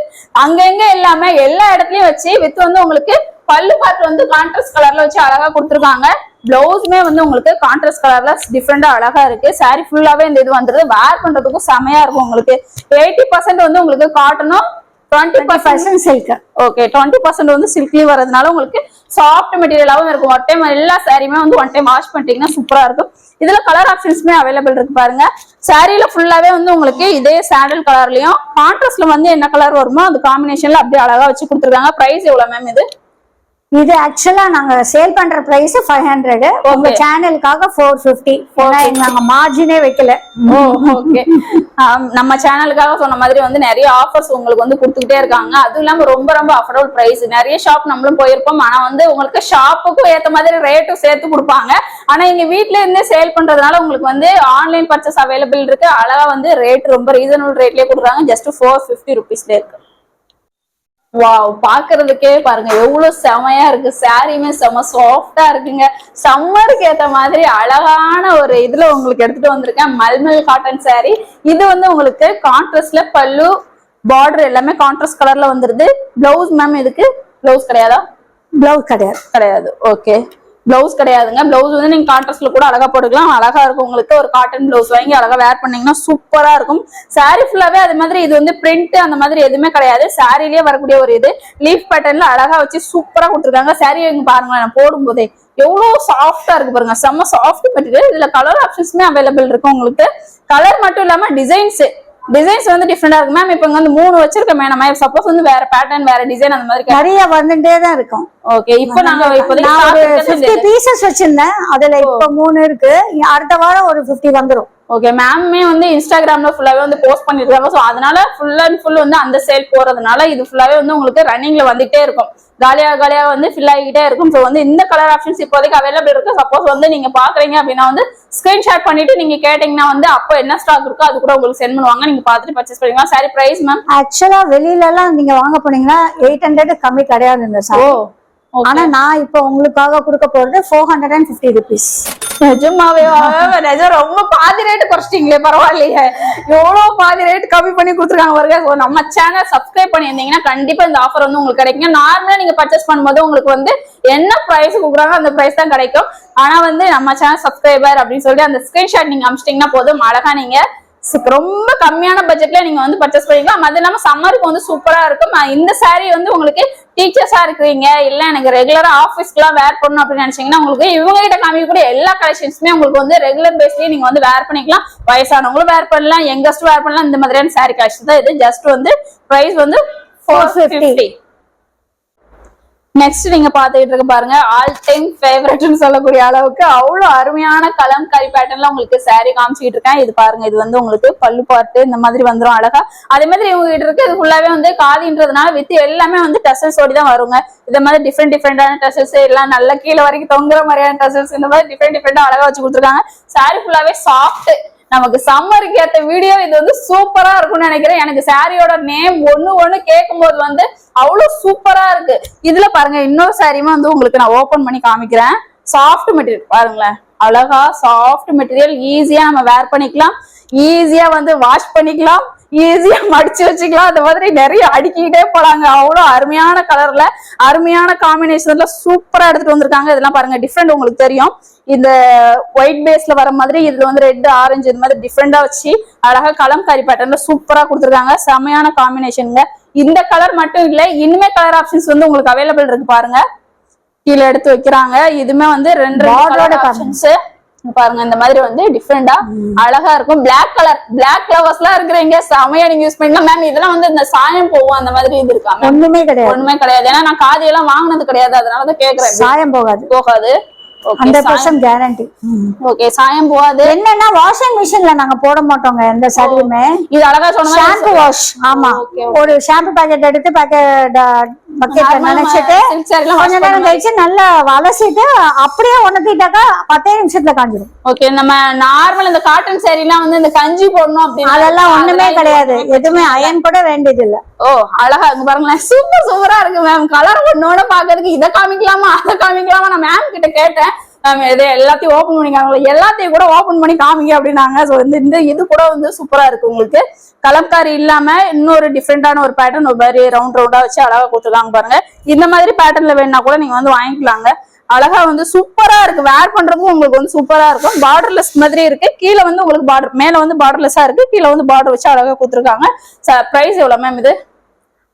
அங்கங்க எல்லாமே எல்லா இடத்துலயும் வச்சு வித் வந்து உங்களுக்கு பல்லு பார்ட் வந்து கான்ட்ராஸ்ட் கலர்ல வச்சு அழகா கொடுத்துருக்காங்க. பிளவுஸ்மே வந்து உங்களுக்கு கான்ட்ராஸ்ட் கலர்ல டிஃப்ரெண்டா அழகா இருக்கு. சாரி ஃபுல்லாவே இந்த இது வந்துருது. வேர் பண்றதுக்கும் செமையா இருக்கும். உங்களுக்கு 80% வந்து உங்களுக்கு காட்டனும், 20% சில்க். ஓகே, 20% வந்து சில்க்லயும் வரதுனால உங்களுக்கு சாஃப்ட் மெட்டீரியலாவும் இருக்கும். ஒன் டைம் எல்லா சாரியுமே வந்து ஒன் டைம் வாஷ் பண்ணிட்டீங்கன்னா சூப்பரா இருக்கும். இதுல கலர் ஆப்ஷன்ஸ்மே அவைலபிள் இருக்கு பாருங்க. சாரியில ஃபுல்லாவே வந்து உங்களுக்கு இதே சாண்டல் கலர்லயும் கான்ட்ராஸ்ட்ல வந்து என்ன கலர் வருமோ அந்த காம்பினேஷன்ல அப்படியே அழகா வச்சு கொடுத்துருக்காங்க. பிரைஸ் எவ்வளவு மேம் இது? இது ஆக்சுவலா நாங்க சேல் பண்ற பிரைஸ் 500. உங்க சேனலுக்காக 450. நாங்க மார்ஜினே வைக்கல. ஓகே. நம்ம சேனலுக்காக சொன்ன மாதிரி வந்து நிறைய ஆஃபர்ஸ் உங்களுக்கு வந்து கொடுத்துக்கிட்டே இருக்காங்க. அதுவும் இல்லாம ரொம்ப ரொம்ப அஃபோர்டபுள் பிரைஸ். நிறைய ஷாப் நம்மளும் போயிருப்போம். ஆனா வந்து உங்களுக்கு ஷாப்புக்கும் ஏத்த மாதிரி ரேட்டும் சேர்த்து கொடுப்பாங்க. ஆனா இங்க வீட்ல இருந்தே சேல் பண்றதுனால உங்களுக்கு வந்து ஆன்லைன் பர்ச்சேஸ் அவைலபிள் இருக்கு. அழகா வந்து ரேட் ரொம்ப ரீசனபிள் ரேட்லயே கொடுக்குறாங்க. ஜஸ்ட் 450 rupeesல இருக்கு. வாவ், பாக்குறதுக்கே பாருங்க எவ்வளவு செமையா இருக்கு. சாரியுமே செம சாஃப்டா இருக்குங்க. சம்மருக்கு ஏத்த மாதிரி அழகான ஒரு இதுல உங்களுக்கு எடுத்துட்டு வந்திருக்கேன். Mulmul cotton sorry. இது வந்து உங்களுக்கு கான்ட்ராஸ்ட்ல பல்லு பார்டர் எல்லாமே கான்ட்ராஸ்ட் கலர்ல வந்துருது. பிளவுஸ் மேம் இதுக்கு பிளவுஸ் கிடையாதா? பிளவுஸ் கிடையாது. ஓகே, பிளவுஸ் கிடையாதுங்க. பிளவுஸ் வந்து நீங்க கான்ட்ராஸ்ட்ல கூட அழகா போட்டுக்கலாம். அழகா இருக்கும். உங்களுக்கு ஒரு காட்டன் பிளவுஸ் வாங்கி அழகா வேர் பண்ணீங்கன்னா சூப்பரா இருக்கும். சாரி ஃபுல்லாவே அது மாதிரி இது வந்து பிரிண்ட் அந்த மாதிரி எதுவுமே கிடையாது. சாரிலேயே வரக்கூடிய ஒரு இது லீஃப் பேட்டர்ன்ல அழகா வச்சு சூப்பரா கொடுத்துருக்காங்க. சாரி இங்க பாருங்களேன், நான் போடும் போதே எவ்வளவு சாஃப்டா இருக்கு பாருங்க. செம்ம சாஃப்ட் மெட்டீரியல். இதுல கலர் ஆப்ஷன்ஸுமே அவைலபிள் இருக்கு உங்களுக்கு. கலர் மட்டும் இல்லாம டிசைன்ஸ் வந்து டிஃபரெண்டா இருக்கு மேம். இப்ப வந்து 3 வச்சிருக்கேன். நம்ம சப்போஸ் வந்து வேற பேட்டர்ன் வேற டிசைன் அந்த மாதிரி நிறைய வந்துட்டே தான் இருக்கும். ஓகே, இப்போ நாங்க இப்போதைக்கு 50 பீசஸ் வச்சிருந்தேன். அதுல இப்ப 3 இருக்கு. அடுத்த வாரம் ஒரு 50 வந்துரும். ஓகே, மேம்மே வந்து இன்ஸ்டாகிராம்ல ஃபுல்லாவே வந்து போஸ்ட் பண்ணிருக்காங்க. சோ அதனால ஃபுல் அண்ட் ஃபுல் வந்து அந்த சேல் போறதுனால இது ஃபுல்லாவே வந்து உங்களுக்கு ரன்னிங்ல வந்துட்டே இருக்கும். காலியா வந்து ஃபில் ஆகிட்டே இருக்கும். ஸோ வந்து இந்த கலர் ஆப்ஷன்ஸ் இப்போதைக்கு அவைலபிள் இருக்கு. சப்போஸ் வந்து நீங்க பாக்குறீங்க அப்படின்னா வந்து ஸ்கிரீன்ஷாட் பண்ணிட்டு நீங்க கேட்டீங்கன்னா வந்து அப்போ என்ன ஸ்டாக் இருக்கோ அது கூட உங்களுக்கு சென்ட் பண்ணுவாங்க. நீங்க பார்த்துட்டு பர்ச்சேஸ் பண்ணிக்கலாம். சாரி பிரைஸ் மேம் ஆக்சுவலா வெளியில எல்லாம் நீங்க வாங்க போனீங்கன்னா 800 கம்மி கிடையாது இந்த சாரி. ஆனா நான் இப்ப உங்களுக்காக கொடுக்க போறது 450 rupees. நிஜமாவே நிஜம் ரொம்ப பாதி ரேட் குறைச்சிட்டீங்களே, பரவாயில்லையே. எவ்வளவு பாதி ரேட் கம்மி பண்ணி கொடுத்துருக்காங்க பாருங்க. நம்ம சேனல் சப்ஸ்கிரைப் பண்ணியிருந்தீங்கன்னா கண்டிப்பா இந்த ஆஃபர் வந்து உங்களுக்கு கிடைக்கும். நார்மலா நீங்க பர்ச்சேஸ் பண்ணும்போது உங்களுக்கு வந்து என்ன பிரைஸ் கொடுக்குறாங்க அந்த பிரைஸ் தான் கிடைக்கும். ஆனா வந்து நம்ம சேனல் சப்ஸ்கிரைபர் அப்படின்னு சொல்லி அந்த ஸ்கிரீன்ஷாட் நீங்க அனுப்பிச்சிட்டீங்கன்னா போதும். அழகா நீங்க ரொம்ப கம்மியான பட்ஜெட்ல நீங்க வந்து பர்ச்சேஸ் பண்ணிக்கலாம். அது இல்லாம சம்மருக்கு வந்து சூப்பரா இருக்கும். இந்த சாரி வந்து உங்களுக்கு டீச்சர்ஸா இருக்கிறீங்க, இல்ல எனக்கு ரெகுலரா ஆபீஸ்க்கு எல்லாம் வேர் பண்ணணும் அப்படின்னு நினைச்சீங்கன்னா உங்களுக்கு இவங்க கிட்ட காமிக்கக்கூடிய எல்லா கலெக்ஷன்ஸுமே உங்களுக்கு வந்து ரெகுலர் பேஸ்லயே நீங்க வந்து வேர் பண்ணிக்கலாம். வயசானவங்களும் வேர் பண்ணலாம், யங்கஸ்ட் வேர் பண்ணலாம். இந்த மாதிரியான சாரி கலெக்ஷன் தான் இது. ஜஸ்ட் வந்து பிரைஸ் வந்து 450. நெக்ஸ்ட் நீங்க பாத்துக்கிட்டு இருக்க பாருங்க, ஆல் டைம் ஃபேவரட்னு சொல்லக்கூடிய அளவுக்கு அவ்வளவு அருமையான கலம்காரி பேட்டர்ன்ல உங்களுக்கு சாரி காமிச்சிட்டு இருக்கேன். இது பாருங்க, இது வந்து உங்களுக்கு பல்லு பார்ட்டு இந்த மாதிரி வந்துடும் அழகா. அதே மாதிரி இவங்க கிட்ட இருக்கு இது ஃபுல்லாவே வந்து காதின்றதுனால வித் எல்லாமே வந்து டசல்ஸ் ஓடி தான் வருங்க. இந்த மாதிரி டிஃப்ரெண்டான டசல்ஸ் எல்லாம் நல்ல கீழே வரைக்கும் தொங்குற மாதிரியான டசல்ஸ் இந்த மாதிரி டிஃப்ரெண்டா அழகா வச்சு கொடுத்துருக்காங்க. சாரி ஃபுல்லாவே சாஃப்ட். நமக்கு சம்மருக்கு ஏத்த வீடியோ இது வந்து சூப்பரா இருக்கும்னு நினைக்கிறேன். எனக்கு சாரியோட நேம் ஒண்ணு கேட்கும் போது வந்து அவ்வளவு சூப்பரா இருக்கு. இதுல பாருங்க இன்னொரு சாரியுமே வந்து உங்களுக்கு நான் ஓபன் பண்ணி காமிக்கிறேன். சாஃப்ட் மெட்டீரியல் பாருங்களேன், அழகா சாஃப்ட் மெட்டீரியல். ஈஸியா நம்ம வேர் பண்ணிக்கலாம், ஈஸியா வந்து வாஷ் பண்ணிக்கலாம், ஈஸியா மடிச்சு வச்சுக்கலாம். அந்த மாதிரி நிறைய அடுக்கிக்கிட்டே போலாங்க. அவ்வளவு அருமையான கலர்ல அருமையான காம்பினேஷன்ல சூப்பரா எடுத்துட்டு வந்திருக்காங்க. இதெல்லாம் பாருங்க டிஃப்ரெண்ட் உங்களுக்கு தெரியும். இந்த ஒயிட் பேஸ்ல வர மாதிரி இதுல வந்து ரெட் ஆரஞ்சு இந்த மாதிரி டிஃப்ரெண்டா வச்சு அழகா கலம்காரி பேட்டர்ன்ல சூப்பரா கொடுத்துருக்காங்க. செமையான காம்பினேஷனுங்க. இந்த கலர் மட்டும் இல்ல, இனிமே கலர் ஆப்ஷன்ஸ் வந்து உங்களுக்கு அவைலபிள் இருக்கு பாருங்க. கீழே எடுத்து வைக்கிறாங்க. இதுமே வந்து ரெண்டு ஆப்ஷன்ஸ் பாருங்க. இந்த மாதிரி வந்து டிஃப்ரெண்டா அழகா இருக்கும். பிளாக் கலர்ஸ் எல்லாம் இருக்கிறீங்க செமையா நீங்க யூஸ் பண்ணலாம் மேம். இதெல்லாம் வந்து இந்த சாயம் போகும் அந்த மாதிரி இது இருக்காங்க? ஒண்ணுமே கிடையாது. ஏன்னா நான் காதி எல்லாம் வாங்கினது கிடையாது, அதனாலதான் கேக்குறேன். சாயம் போகாது. 100% கேரண்டி. ஓகே, சாயம் போகாது. என்னன்னா வாஷிங் மிஷின்ல நாங்க போட மாட்டோங்க எந்த சாரியுமே. இது அழகா சொன்னா ஷாம்பு வாஷ். ஆமா, ஒரு ஷாம்பு பாக்கெட் எடுத்து பக்கெட்ல நினைச்சிட்டு கொஞ்ச நேரம் கழிச்சு நல்லா அலசிட்டு அப்படியே உணர்த்திட்டாக்கா 10 நிமிஷத்துல காஞ்சிடும். ஓகே, நம்ம நார்மல் இந்த காட்டன் சாரி எல்லாம் வந்து இந்த கஞ்சி போடணும் அப்படின்னு அதெல்லாம் ஒண்ணுமே கிடையாது. எதுவுமே அயன் கூட வேண்டியது இல்ல. ஓ அழகா இங்க பாருங்களேன், சூப்பரா இருக்கு மேம். கலர் ஒன்னோட பாக்குறதுக்கு இதை காமிக்கலாமா அதை காமிக்கலாமா நான் மேம் கிட்ட கேட்டேன். இது எல்லாத்தையும் ஓபன் பண்ணிக்காங்க, எல்லாத்தையும் கூட ஓபன் பண்ணி காமிங்க அப்படின்னாங்க. சோ இந்த இது கூட வந்து சூப்பரா இருக்கு. உங்களுக்கு கலம்காரி இல்லாம இன்னொரு டிஃப்ரெண்டான ஒரு பேட்டர்ன் ஒரு மாதிரி ரவுண்டா வச்சு அழகா கொடுத்துருக்காங்க பாருங்க. இந்த மாதிரி பேட்டர்ன்ல வேணா கூட நீங்க வந்து வாங்கிக்கலாங்க. அழகா வந்து சூப்பரா இருக்கு. வேர் பண்றதுக்கும் உங்களுக்கு வந்து சூப்பரா இருக்கும். பார்டர்லெஸ் மாதிரி இருக்கு. கீழே வந்து உங்களுக்கு பார்டர், மேல வந்து பார்டர்லெஸ்ஸா இருக்கு, கீழே வந்து பார்டர் வச்சு அழகா கொடுத்துருக்காங்க. பிரைஸ் எவ்வளவு மேம் இது?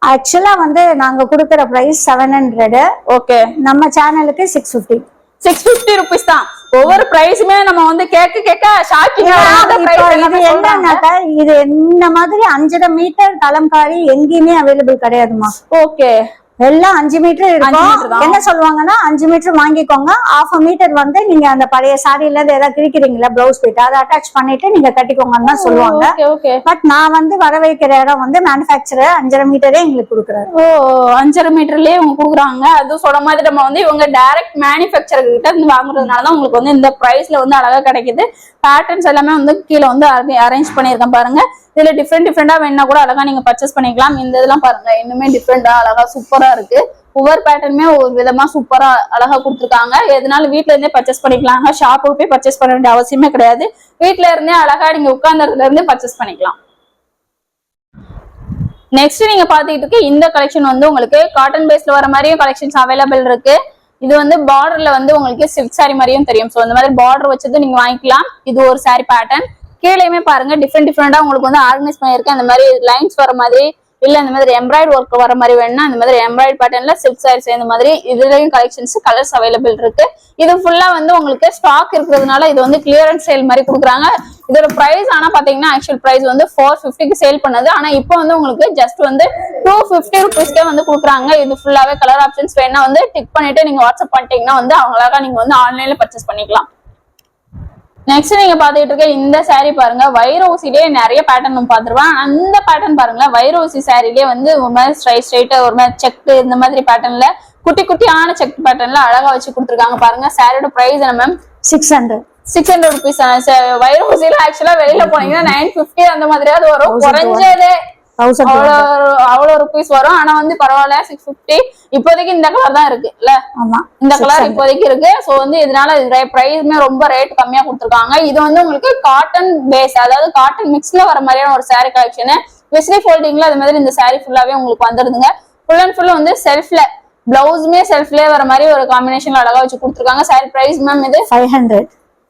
ஆக்சுவலா வந்து நாங்க கொடுக்குற பிரைஸ் 700. ஓகே, நம்ம சேனலுக்கு 650 rupees தான். ஒவ்வொரு பிரைஸுமே நம்ம வந்து கேட்க ஷாக்கிங்கா. இது என்னன்னாக்கா இது இந்த மாதிரி 5.5 மீட்டர் கலம்காரி எங்கேயுமே அவைலபிள் கிடையாதுமா. ஓகே, எல்லாம் 5 மீட்டர் meter இருக்கும். தான். என்ன சொல்லுவாங்கன்னா 5 மீட்டர் வாங்கிக்கோங்க, 1/2 மீட்டர் வந்து நீங்க அந்த பழைய சாரியில ஏதாவது கிழிக்கிறீங்களா பிளவுஸ் பீட் அதை அட்டாச் பண்ணிட்டு நீங்க கட்டிக்கோங்கன்னு தான் சொல்லுவாங்க. பட் நான் வந்து வர வைக்கிற இடம் வந்து மேனுஃபேக்சரர் 5.5 மீட்டரே எங்களுக்கு கொடுக்குறாரு. 5.5 மீட்டர்லயே இவங்க கொடுக்குறாங்க. அது சொல்ற மாதிரி நம்ம வந்து இவங்க டைரக்ட் மேனுஃபேக்சரர் கிட்ட இருந்து வாங்குறதுனாலதான் உங்களுக்கு வந்து இந்த பிரைஸ்ல வந்து அழகா கிடைக்குது. பேட்டர்ன்ஸ் எல்லாமே வந்து கீழே வந்து அரேஞ்ச் பண்ணிருக்கேன் பாருங்க. இதுல டிஃப்ரெண்டா வேணா கூட அழகா நீங்க பர்ச்சேஸ் பண்ணிக்கலாம். இந்த இதெல்லாம் பாருங்க இன்னுமே டிஃப்ரெண்டா அழகா சூப்பரா இருக்கு. ஒவ்வொரு பேட்டர்னுமே ஒவ்வொரு விதமா சூப்பரா அழகா கொடுத்துருக்காங்க. எதனால வீட்ல இருந்தே பர்ச்சேஸ் பண்ணிக்கலாங்க. ஷாப்புக்கு போய் பர்ச்சேஸ் பண்ண வேண்டிய அவசியமே கிடையாது. வீட்ல இருந்தே அழகா நீங்க உட்கார்ந்ததுல இருந்து பர்ச்சேஸ் பண்ணிக்கலாம். நெக்ஸ்ட் நீங்க பாத்துக்கிட்டு இருக்க இந்த கலெக்ஷன் வந்து உங்களுக்கு காட்டன் பேஸ்ல வர மாதிரியும் கலெக்ஷன்ஸ் அவைலபிள் இருக்கு. இது வந்து பார்டர்ல வந்து உங்களுக்கு சில்க் சாரி மாதிரியும் தெரியும். சோ இந்த மாதிரி பார்டர் வச்சது நீங்க வாங்கிக்கலாம். இது ஒரு சாரி பேட்டர்ன். கீழேயுமே பாருங்க டிஃப்ரெண்டா உங்களுக்கு வந்து ஆர்கனைஸ் பண்ணிருக்கேன். இந்த மாதிரி லைன்ஸ் வர மாதிரி இல்ல இந்த மாதிரி எம்ப்ராய்டரி ஒர்க் வர மாதிரி வேணும்னா இந்த மாதிரி எம்ப்ராய்டரி பேட்டர்ன்ல சில்க் சாரீஸ் இந்த மாதிரி இதுலயும் கலெக்ஷன்ஸ் கலர்ஸ் அவைலபிள் இருக்கு. இது ஃபுல்லா வந்து உங்களுக்கு ஸ்டாக் இருக்கிறதுனால இது வந்து கிளியரன்ஸ் சேல் மாதிரி கொடுக்குறாங்க. இதோட பிரைஸ் ஆனா பாத்தீங்கன்னா ஆக்சுவல் பிரைஸ் வந்து 450க்கு சேல் பண்ணது. ஆனா இப்போ வந்து உங்களுக்கு ஜஸ்ட் வந்து 250 ருபீஸ்க்கே வந்து கொடுக்குறாங்க. இது ஃபுல்லாவே கலர் ஆப்ஷன்ஸ் வேணா வந்து டிக் பண்ணிட்டு நீங்க வாட்ஸ்அப் பண்ணிட்டீங்கன்னா வந்து அவங்களாக நீங்க வந்து ஆன்லைன்ல பர்ச்சேஸ் பண்ணிக்கலாம். நெக்ஸ்ட் நீங்க பாத்துக்கிட்டு இருக்க இந்த சாரி பாருங்க, வைரோசிலேயே நிறைய பேட்டர்ன் நம்ம பாத்துருவோம். அந்த பேட்டர்ன் பாருங்களேன், வைரோசி சாரிலேயே வந்து ஒரு மாதிரி ஸ்ட்ரைட்டா ஒரு மாதிரி செக் இந்த மாதிரி பேட்டர்ன்ல குட்டி குட்டியான செக் பேட்டர்ன்ல அழகா வச்சு கொடுத்துருக்காங்க பாருங்க. சாரியோட பிரைஸ் என்ன மேம்? 600 ருபீஸ். வைரோசில ஆக்சுவலா வெளியில போனீங்கன்னா 950 அந்த மாதிரியாவது வரும். குறைஞ்சதே அவ்வளவு ருபீஸ் வரும். ஆனா வந்து பரவாயில்ல 650. இப்போதைக்கு இந்த கலர் தான் இருக்கு இல்ல? இந்த கலர் இப்போதைக்கு இருக்கு. சோ வந்து இதனால பிரைஸ்மே ரொம்ப ரேட் கம்மியா கொடுத்துருக்காங்க. இது வந்து உங்களுக்கு காட்டன் பேஸ், அதாவது காட்டன் மிக்ஸ்ல வர மாதிரியான ஒரு சாரி கலெக்ஷன். விசிறி ஃபோல்டிங்ல அது மாதிரி இந்த சாரி ஃபுல்லாவே உங்களுக்கு வந்துருதுங்க. ஃபுல் அண்ட் ஃபுல் வந்து செல்ஃப்ல பிளவுஸ்மே செல்ஃப்லயே வர மாதிரி ஒரு காம்பினேஷன்ல அழகா வச்சு கொடுத்துருக்காங்க. சாரி பிரைஸ் மேம் இது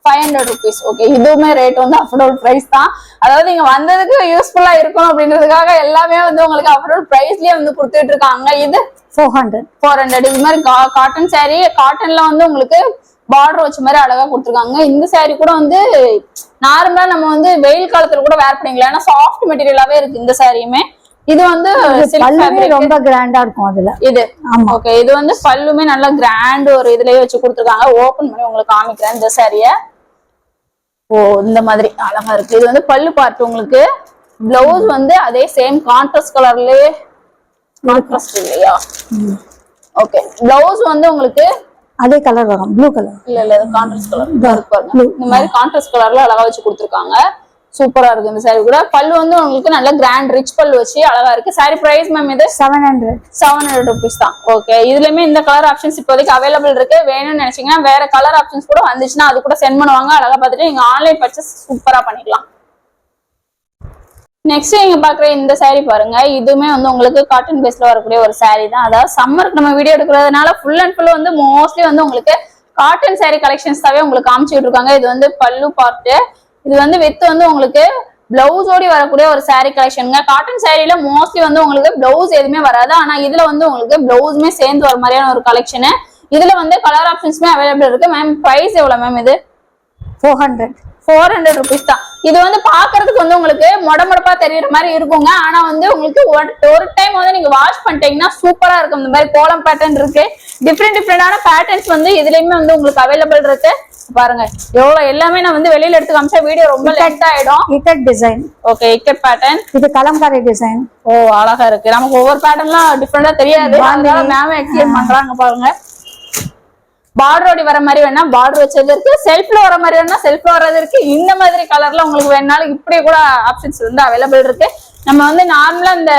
500 ருபீஸ். ஓகே, இதுவுமே ரேட் வந்து அஃபோர்டபுள் பிரைஸ் தான். அதாவது நீங்க வந்ததுக்கு யூஸ்ஃபுல்லா இருக்கும் அப்படின்றதுக்காக எல்லாமே வந்து உங்களுக்கு அஃபோர்டபுள் பிரைஸ்லயே வந்து கொடுத்துட்டு இருக்காங்க. இது 400. இது மாதிரி காட்டன் சாரி, காட்டன்ல வந்து உங்களுக்கு பார்டர் வச்ச மாதிரி அழகா கொடுத்துருக்காங்க. இந்த சாரி கூட வந்து நார்மலா நம்ம வந்து வெயில் காலத்துல கூட வேர் பண்ணிக்கலாம். ஏன்னா சாஃப்ட் மெட்டீரியலாவே இருக்கு இந்த சாரியுமே. இது வந்து ரொம்ப கிராண்டா இருக்கும் அதுல. இது ஓகே, இது வந்து பல்லுமே நல்லா கிராண்ட் ஒரு இதுலயே வச்சு கொடுத்துருக்காங்க. ஓபன் பண்ணி உங்களுக்கு காமிக்கிறேன் இந்த சாரிய. இந்த மாதிரி அழகா இருக்கு. இது வந்து பல்லு பார்ட். உங்களுக்கு பிளவுஸ் வந்து அதே சேம் கான்ட்ராஸ்ட் கலர்லயே கான்ட்ராஸ்ட் இல்லையா? ஓகே, பிளவுஸ் வந்து உங்களுக்கு அதே கலர் வரும், ப்ளூ கலர். இல்ல இது கான்ட்ராஸ்ட் கலர் பாருங்க. இந்த மாதிரி கான்ட்ராஸ்ட் கலர்ல அழகா வச்சு கொடுத்துருக்காங்க. சூப்பரா இருக்கு இந்த சாரி கூட. பல்லு வந்து உங்களுக்கு நல்ல கிராண்ட் ரிச் பல்லு வச்சு அழகா இருக்கு. சாரி பிரைஸ் மேம் இது 700 ருபீஸ் தான். ஓகே, இதுலயுமே இந்த கலர் ஆப்ஷன்ஸ் இப்போதைக்கு அவைலபிள் இருக்கு. வேணும்னு நினைச்சீங்கன்னா வேற கலர் ஆப்ஷன்ஸ் கூட வந்துச்சுன்னா அது கூட சென்ட் பண்ணுவாங்க. அழகா பார்த்துட்டு நீங்க ஆன்லைன் பர்ச்சேஸ் சூப்பரா பண்ணிக்கலாம். நெக்ஸ்ட் நீங்க பாக்குற இந்த சாரி பாருங்க, இதுவுமே வந்து உங்களுக்கு காட்டன் பேஸ்ல வரக்கூடிய ஒரு சாரி தான். அதாவது சம்மருக்கு நம்ம வீடியோ எடுக்கிறதுனால ஃபுல் அண்ட் ஃபுல் வந்து மோஸ்ட்லி வந்து உங்களுக்கு காட்டன் சாரி கலெக்ஷன்ஸ் தாவே உங்களுக்கு காமிச்சுட்டு இருக்காங்க. இது வந்து பல்லு பார்ட். இது வந்து வித் வந்து உங்களுக்கு பிளவுஸோடி வரக்கூடிய ஒரு சாரி கலெக்ஷனுங்க. காட்டன் சாரியில மோஸ்ட்லி வந்து உங்களுக்கு பிளவுஸ் எதுவுமே வராது. ஆனா இதுல வந்து உங்களுக்கு பிளவுஸ்மே சேர்ந்து வர மாதிரியான ஒரு கலெக்ஷன். இதுல வந்து கலர் ஆப்ஷன்ஸ்மே அவைலபிள் இருக்கு. மேம் பிரைஸ் எவ்வளவு மேம்? இது 400 ருபீஸ் தான். இது வந்து பாக்குறதுக்கு வந்து உங்களுக்கு மொடமொடப்பா தெரியற மாதிரி இருக்குங்க. ஆனா வந்து உங்களுக்கு ஒரு டைம் வந்து நீங்க வாஷ் பண்ணிட்டீங்கன்னா சூப்பரா இருக்கும். இந்த மாதிரி கோலம் பேட்டர்ன் இருக்கு. டிஃப்ரெண்டான பேட்டர்ன்ஸ் வந்து இதுலயுமே வந்து உங்களுக்கு அவைலபிள் இருக்கு. பாருங்க எவ்வளவு எல்லாமே நான் வந்து வெளியில எடுத்து காமிச்சா வீடியோ ரொம்ப லென்த் ஆயிடும். Ikat design. Okay, ikat pattern. இது கலம்காரி டிசைன். அழகா இருக்கு. நமக்கு ஒவ்வொரு பேட்டர்ன்லாம் டிஃப்ரெண்டா தெரியாது. அதனால மேம் எக்ஸ்பிளைன் பண்றாங்க பாருங்க. பார்டரோடி வர மாதிரி வேணா பார்டர் வச்சது இருக்கு. செல்ஃப்ல வர மாதிரி வேணா செல்ஃப்ல வர்றது இருக்கு. இந்த மாதிரி கலர்ல உங்களுக்கு வேணாலும் இப்படி கூட ஆப்ஷன்ஸ் வந்து அவைலபிள் இருக்கு. நம்ம வந்து நார்மலா இந்த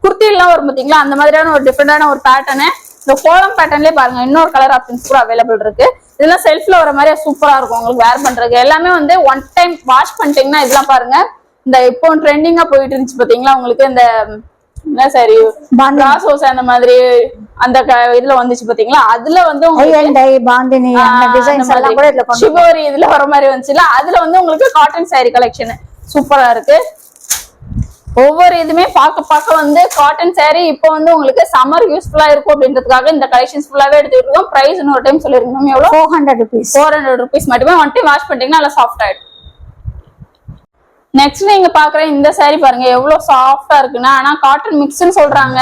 குர்த்தி எல்லாம் வரும் பாத்தீங்களா, அந்த மாதிரியான ஒரு டிஃப்ரெண்டான ஒரு பேட்டர்னு. இந்த கோலம் பேட்டர்ன்லயே பாருங்க இன்னொரு கலர் ஆப்ஷன்ஸ் கூட அவைலபிள் இருக்கு. இதெல்லாம் செல்ஃப்ல வர மாதிரி சூப்பரா இருக்கும் உங்களுக்கு வேர் பண்றதுக்கு. எல்லாமே வந்து ஒன் டைம் வாஷ் பண்ணிட்டீங்கன்னா இதெல்லாம் பாருங்க. இந்த இப்போ ட்ரெண்டிங்கா போயிட்டு இருந்துச்சு பாத்தீங்களா உங்களுக்கு இந்த என்ன சாரி பிராசோஸ் அந்த மாதிரி அந்த இதுல வந்துச்சு பாத்தீங்களா, அதுல வந்து சிவரி இதுல வர மாதிரி வந்துச்சுல, அதுல வந்து உங்களுக்கு காட்டன் சாரி கலெக்ஷன் சூப்பரா இருக்கு. ஒவ்வொரு இதுமே பார்க்க வந்து காட்டன் சாரி இப்போ வந்து உங்களுக்கு சம்மர் யூஸ்ஃபுல்லா இருக்கும் அப்படின்றதுக்காக இந்த கலெக்ஷன்ஸ் ஃபுல்லாவே எடுத்துட்டு இருக்கோம். பிரைஸ் இன்னொரு டைம் சொல்லிருக்கோம். எவ்வளவு? 400 ருபீஸ் மட்டுமே. ஒன் டைம் வாஷ் பண்ணிட்டீங்கன்னா நல்லா சாஃப்ட் ஆயிடும். நெக்ஸ்ட் நீங்க பாக்குற இந்த saree பாருங்க எவ்வளவு சாஃப்டா இருக்குன்னா, ஆனா காட்டன் மிக்ஸ்ன்னு சொல்றாங்க.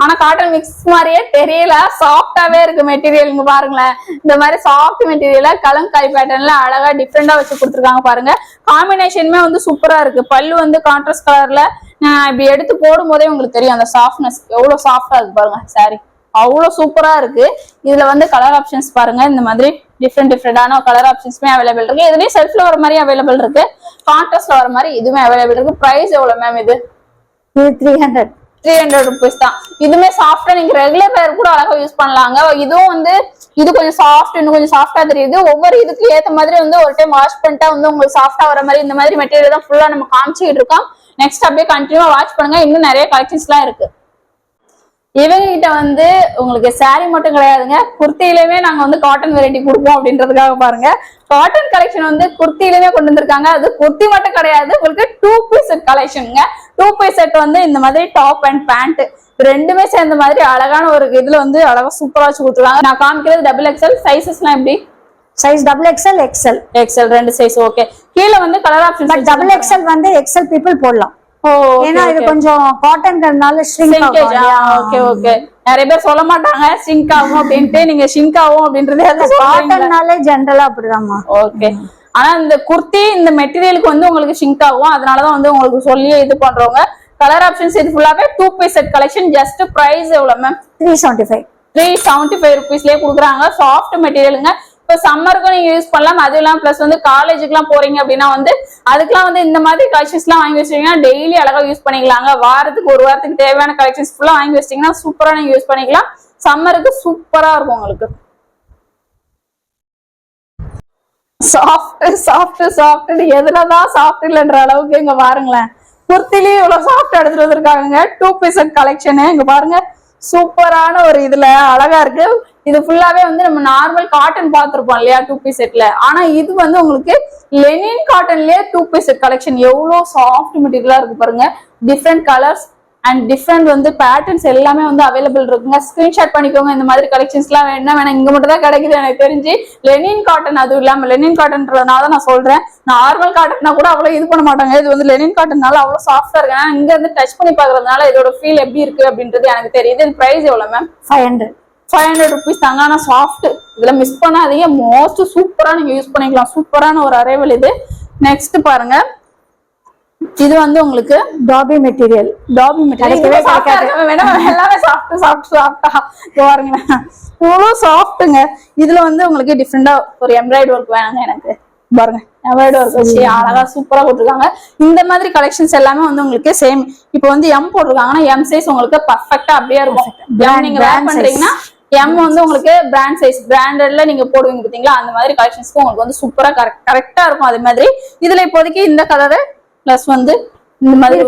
ஆனா காட்டன் மிக்ஸ் மாதிரியே தெரியல, சாஃப்டாவே இருக்கு மெட்டீரியல். இங்க பாருங்களேன், இந்த மாதிரி சாஃப்ட் மெட்டீரியல கலம்காரி பேட்டர்ன்ல அழகா டிஃப்ரெண்டா வச்சு கொடுத்துருக்காங்க பாருங்க. காம்பினேஷனுமே வந்து சூப்பரா இருக்கு. பல்லு வந்து கான்ட்ராஸ்ட் கலர்ல இப்படி எடுத்து போடும் போதே உங்களுக்கு தெரியும் அந்த சாஃப்ட்னஸ் எவ்வளவு சாஃப்டா இருக்கு பாருங்க. saree அவ்வளவு சூப்பரா இருக்கு. இதுல வந்து கலர் ஆப்ஷன்ஸ் பாருங்க, இந்த மாதிரி டிஃப்ரெண்டான கலர் ஆப்ஷன்ஸ்மே அவைலபிள் இருக்கு. இதுலயும் செல்ஃப்ல வர மாதிரி அவைலபிள் இருக்கு, கான்ட்ராஸ்ட்ல வர மாதிரி இதுவுமே அவைலபிள் இருக்கு. பிரைஸ் எவ்வளவு மேம்? இது 300 rupees தான். இதுமே சாஃப்டா நீங்க ரெகுலர் வேர் கூட அழகா யூஸ் பண்ணலாங்க. இதுவும் வந்து இது கொஞ்சம் சாஃப்ட், இன்னும் கொஞ்சம் சாஃப்டா தெரியுது. ஒவ்வொரு இதுக்கு ஏத்த மாதிரி வந்து ஒரு டைம் வாஷ் பண்ணிட்டா வந்து உங்களுக்கு சாஃப்டா வர மாதிரி இந்த மாதிரி மெட்டீரியல் தான் ஃபுல்லா நம்ம காமிச்சிட்டு இருக்கோம். நெக்ஸ்ட் அப்படியே கண்டினியூவா வாட்ச் பண்ணுங்க, இன்னும் நிறைய கலெக்ஷன்ஸ் எல்லாம் இருக்கு. இவங்க கிட்ட வந்து உங்களுக்கு saree மட்டும் கிடையாதுங்க, குர்த்தியிலுமே நாங்க வந்து காட்டன் வெரைட்டி கொடுப்போம் அப்படின்றதுக்காக பாருங்க. காட்டன் கலெக்ஷன் வந்து குர்த்தியிலுமே கொண்டு வந்திருக்காங்க. அது குர்த்தி மட்டும் கிடையாது, உங்களுக்கு 2 piece செட் கலெக்ஷனுங்க. 2 piece செட் வந்து இந்த மாதிரி டாப் அண்ட் பேண்ட் ரெண்டுமே சேர்ந்த மாதிரி அழகான ஒரு இதுல வந்து அழகா சூப்பரா வச்சு கொடுத்துருக்காங்க. நான் காமிக்கிறது XXL. சைசஸ்லாம் எப்படி? சைஸ் XXL, XL ரெண்டு சைஸ். ஓகே, கீழே வந்து கலர் ஆப்ஷன். பட் XXL வந்து XL பீப்புள் போடலாம். ஏன்னா இது கொஞ்சம் காட்டன்ங்கறனால ஷ்ரிங்க் ஆகும். ஓகே ஓகே, நிறைய பேர் சொல்ல மாட்டாங்க ஷ்ரிங்க் ஆகும் அப்படின்ட்டு, நீங்க ஷ்ரிங்க் ஆகும் அப்படின்றதே காட்டன்னாலே ஜெனரலா அப்படிதாம்மா. ஓகே, ஆனா இந்த குர்த்தி இந்த மெட்டீரியலுக்கு வந்து உங்களுக்கு ஷ்ரிங்க் ஆகும், அதனாலதான் வந்து உங்களுக்கு சொல்லி இது பண்றவங்க. கலர் ஆப்ஷன்ஸ் இது ஃபுல்லாவே 2 piece set collection. Just price எவ்வளவு மேம்? 375 rupeesலயே கொடுக்குறாங்க. சாஃப்ட் மெட்டீரியலுங்க. இப்போ சம்மருக்கும் நீங்க யூஸ் பண்ணலாம். அது இல்லாம பிளஸ் வந்து காலேஜுக்கு எல்லாம் போறீங்க அப்படின்னா வந்து அதுக்கெல்லாம் வந்து இந்த மாதிரி கலெக்ஷன்ஸ் எல்லாம் வாங்கி வச்சிட்டீங்கன்னா டெய்லி அழகா யூஸ் பண்ணிக்கலாங்க. வாரத்துக்கு ஒரு வாரத்துக்கு தேவையான கலெக்ஷன்ஸ் ஃபுல்லா வாங்கி வச்சிட்டீங்கன்னா சூப்பரா நீங்க யூஸ் பண்ணிக்கலாம். சம்மருக்கு சூப்பரா இருக்கும் உங்களுக்கு. சாஃப்ட் எதுலதான் சாஃப்ட் இல்லைன்ற அளவுக்கு இங்க பாருங்களேன், குர்த்திலேயே இவ்வளவு சாஃப்ட் எடுத்துட்டு வந்திருக்காங்க. 2 piece கலெக்ஷனு இங்க பாருங்க, சூப்பரான ஒரு இதுல அழகா இருக்கு. இது ஃபுல்லாவே வந்து நம்ம நார்மல் காட்டன் பார்த்திருப்போம் இல்லையா 2 piece செட்ல, ஆனா இது வந்து உங்களுக்கு லெனின் காட்டன்லயே 2 piece செட் கலெக்ஷன். எவ்வளவு சாஃப்ட் மெட்டீரியலா இருக்கு பாருங்க. டிஃப்ரெண்ட் கலர்ஸ் அண்ட் டிஃப்ரெண்ட் வந்து பேட்டர்ன்ஸ் எல்லாமே வந்து அவைலபிள் இருக்குங்க. ஸ்கிரீன்ஷாட் பண்ணிக்கோங்க. இந்த மாதிரி கலெக்ஷன்ஸ் எல்லாம் வேணா இங்க மட்டும் தான் கிடைக்குது எனக்கு தெரிஞ்சு. லெனின் காட்டன், அதுவும் இல்லாம லெனின் காட்டன்றதுனால நான் சொல்றேன். நார்மல் காட்டன்னா கூட அவ்வளவு இது பண்ண மாட்டாங்க, இது வந்து லெனின் காட்டன்னால அவ்வளவு சாஃப்டா இருக்கு. ஆனா இங்க இருந்து டச் பண்ணி பாக்குறதுனால இதோட ஃபீல் எப்படி இருக்கு அப்படின்றது எனக்கு தெரியுது. இது பிரைஸ் எவ்வளவு மேம்? 500 rupees தாங்க. ஆனா சாஃப்ட், இதுல மிஸ் பண்ணாதீங்க. மோஸ்ட் சூப்பரா நீங்க யூஸ் பண்ணிக்கலாம். சூப்பரான ஒரு அரைவல் இது. நெக்ஸ்ட் பாருங்க, இது வந்து உங்களுக்கு டாபி மெட்டீரியல். எல்லாமே சாஃப்டா பாருங்க, இவ்வளவு சாஃப்ட்டுங்க. இதுல வந்து உங்களுக்கு டிஃப்ரெண்டா ஒரு எம்ப்ராய்டரி ஒர்க் வேணாங்க எனக்கு பாருங்க. எம்ப்ராய்டரி ஒர்க் வச்சு அழகா சூப்பரா கொடுத்துருக்காங்க. இந்த மாதிரி கலெக்ஷன்ஸ் எல்லாமே வந்து உங்களுக்கு சேம். இப்போ வந்து எம் போட்டிருக்காங்கன்னா எம் சைஸ் உங்களுக்கு பர்ஃபெக்டா அப்படியே இருக்கும். நீங்க வேர் பண்றீங்கன்னா எம் வந்து உங்களுக்கு பிராண்ட் சைஸ், பிராண்டட்ல நீங்க போடுவீங்க பாத்தீங்களா, அந்த மாதிரி கலெக்ஷன்ஸ்க்கு உங்களுக்கு வந்து சூப்பரா கரெக்டா இருக்கும். அதே மாதிரி இதுல இப்போதைக்கு இந்த கலரு பிளஸ் வந்து இந்த மாதிரி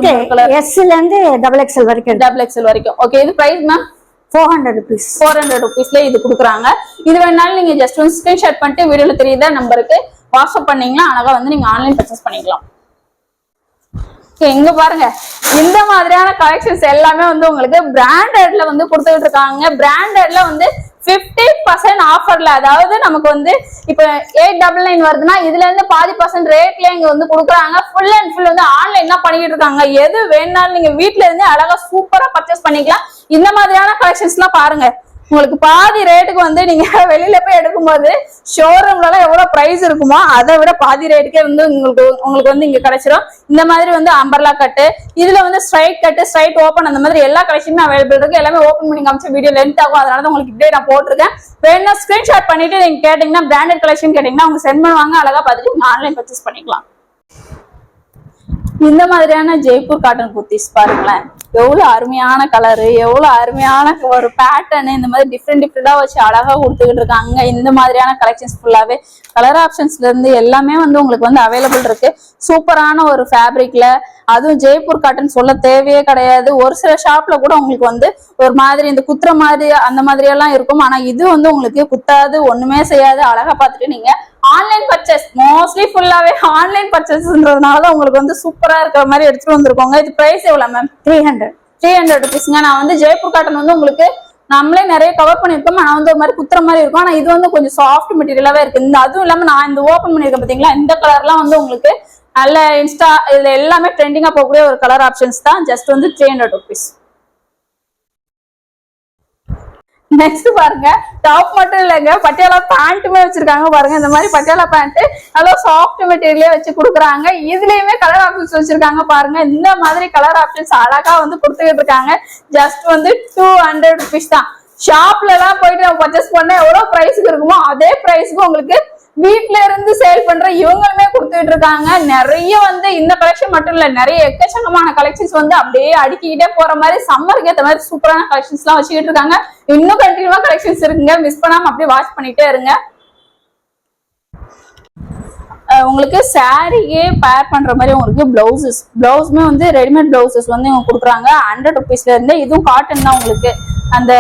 எஸ்ல இருந்து XXL வரைக்கும். ஓகே, இது பிரைஸ் மேம் 400 rupeesல இது கொடுக்குறாங்க. இது வேணாலும் நீங்க ஜஸ்ட் வந்து ஸ்கிரீன்ஷாட் பண்ணிட்டு வீடியோல தெரியுதா நம்பருக்கு வாட்ஸ்அப் பண்ணீங்கன்னா அழகா வந்து நீங்க ஆன்லைன் பர்ச்சேஸ் பண்ணிக்கலாம். இங்க பாருங்க, இந்த மாதிரியான கலெக்ஷன்ஸ் எல்லாமே வந்து உங்களுக்கு பிராண்டட்ல வந்து கொடுத்துட்டு இருக்காங்க. பிராண்டட்ல வந்து 50% ஆஃபர்ல, அதாவது நமக்கு வந்து இப்ப 899 வருதுன்னா இதுல இருந்து பாதி % ரேட்ல இங்க வந்து கொடுக்குறாங்க. ஃபுல் அண்ட் ஃபுல் வந்து ஆன்லைன் தான் பண்ணிட்டு இருக்காங்க. எது வேணாலும் நீங்க வீட்டுல இருந்து அழகா சூப்பரா பர்ச்சேஸ் பண்ணிக்கலாம். இந்த மாதிரியான கலெக்ஷன்ஸ் எல்லாம் பாருங்க, உங்களுக்கு பாதி ரேட்டுக்கு வந்து நீங்க வெளியில போய் எடுக்கும்போது ஷோரூம்ல எல்லாம் எவ்வளவு பிரைஸ் இருக்குமோ அதை விட பாதி ரேட்டுக்கே வந்து உங்களுக்கு வந்து இங்க கிடைச்சிடும். இந்த மாதிரி வந்து அம்பர்லா கட்டு, இதுல வந்து ஸ்ட்ரைட் கட்டு, ஸ்ட்ரைட் ஓபன், அந்த மாதிரி எல்லா கலெக்ஷனுமே அவைலபிள் இருக்கு. எல்லாமே ஓபன் பண்ணி காமிச்ச வீடியோ லென்த் ஆகும், அதனால உங்களுக்கு இப்படியே நான் போட்டிருக்கேன். வேணா ஸ்கிரீன்ஷாட் பண்ணிட்டு நீங்க கேட்டீங்கன்னா பிராண்டட் கலெக்ஷன் கேட்டீங்கன்னா அவங்க சென்ட் பண்ணுவாங்க. அழகா பார்த்துட்டு நீங்க ஆன்லைன் பர்ச்சேஸ் பண்ணிக்கலாம். இந்த மாதிரியான ஜெய்ப்பூர் காட்டன் குர்த்திஸ் பாருங்களேன், எவ்வளவு அருமையான கலரு, எவ்வளவு அருமையான ஒரு பேட்டர்ன், இந்த மாதிரி டிஃப்ரெண்டா வச்சு அழகா கொடுத்துக்கிட்டு இருக்காங்க. இந்த மாதிரியான கலெக்ஷன்ஸ் ஃபுல்லாவே கலர் ஆப்ஷன்ஸ்ல இருந்து எல்லாமே வந்து உங்களுக்கு வந்து அவைலபிள் இருக்கு. சூப்பரான ஒரு ஃபேப்ரிக்ல, அதுவும் ஜெய்ப்பூர் காட்டன் சொல்ல தேவையே கிடையாது. ஒரு சில ஷாப்ல கூட உங்களுக்கு வந்து ஒரு மாதிரி இந்த குத்துற மாதிரி அந்த மாதிரி எல்லாம் இருக்கும். ஆனா இது வந்து உங்களுக்கு குத்தாது, ஒண்ணுமே செய்யாது. அழகா பார்த்துட்டு நீங்க ஆன்லைன் பர்ச்சேஸ், மோஸ்ட்லி ஃபுல்லாவே ஆன்லைன் பர்ச்சேஸ்ன்றதுனால உங்களுக்கு வந்து சூப்பரா இருக்கிற மாதிரி எடுத்துட்டு வந்திருக்கோங்க. இது பிரைஸ் எவ்வளவு மேம்? 300 rupeesங்க. நான் வந்து ஜெய்ப்பூர் காட்டன் வந்து உங்களுக்கு நம்மளே நிறைய கவர் பண்ணிருக்கோம். ஆனா வந்து ஒரு மாதிரி குத்துற மாதிரி இருக்கும். ஆனா இது வந்து கொஞ்சம் சாஃப்ட் மெட்டீரியலாவே இருக்கு. இந்த அதுவும் இல்லாம நான் இந்த ஓபன் பண்ணிருக்கேன் பாத்தீங்களா, இந்த கலர்லாம் வந்து உங்களுக்கு நல்ல இன்ஸ்டா இதுல எல்லாமே ட்ரெண்டிங்கா போகக்கூடிய ஒரு கலர் ஆப்ஷன்ஸ் தான். ஜஸ்ட் வந்து 300 rupees. நெக்ஸ்ட் பாருங்க, டாப் மட்டும் இல்லைங்க, பட்டியாலா பேண்ட்டுமே வச்சிருக்காங்க பாருங்க. இந்த மாதிரி பட்டியாலா பேண்ட் நல்லா சாஃப்ட் மெட்டீரியலே வச்சு கொடுக்குறாங்க. இதுலயுமே கலர் ஆப்ஷன்ஸ் வச்சிருக்காங்க பாருங்க. இந்த மாதிரி கலர் ஆப்ஷன்ஸ் அழகா வந்து கொடுத்துக்கிட்டு இருக்காங்க. ஜஸ்ட் வந்து 200 rupees தான். ஷாப்ல எல்லாம் போயிட்டு நம்ம பர்ச்சேஸ் பண்ண எவ்வளவு பிரைஸ்க்கு இருக்குமோ அதே பிரைஸ்க்கு உங்களுக்கு வீட்ல இருந்து சேல் பண்ற இவங்களுமே கொடுத்துட்டு இருக்காங்க. நிறைய வந்து இந்த கலெக்ஷன் மட்டும் இல்ல, நிறைய எக்கச்சக்கமான கலெக்ஷன்ஸ் வந்து அப்படியே அடுக்கிக்கிட்டே போற மாதிரி சம்மருக்கு ஏற்ற மாதிரி சூப்பரான கலெக்ஷன்ஸ் எல்லாம் வச்சுக்கிட்டு இருக்காங்க. இன்னும் கண்டினியூவா கலெக்ஷன்ஸ் இருக்குங்க, மிஸ் பண்ணாம அப்படியே வாட்ச் பண்ணிட்டே இருங்க. உங்களுக்கு சாரியே பேர் பண்ற மாதிரி உங்களுக்கு பிளவுஸுமே வந்து ரெடிமேட் பிளவுசஸ் வந்து இவங்க கொடுக்குறாங்க 100 rupeesல இருந்து. இதுவும் காட்டன் தான் உங்களுக்கு. அந்த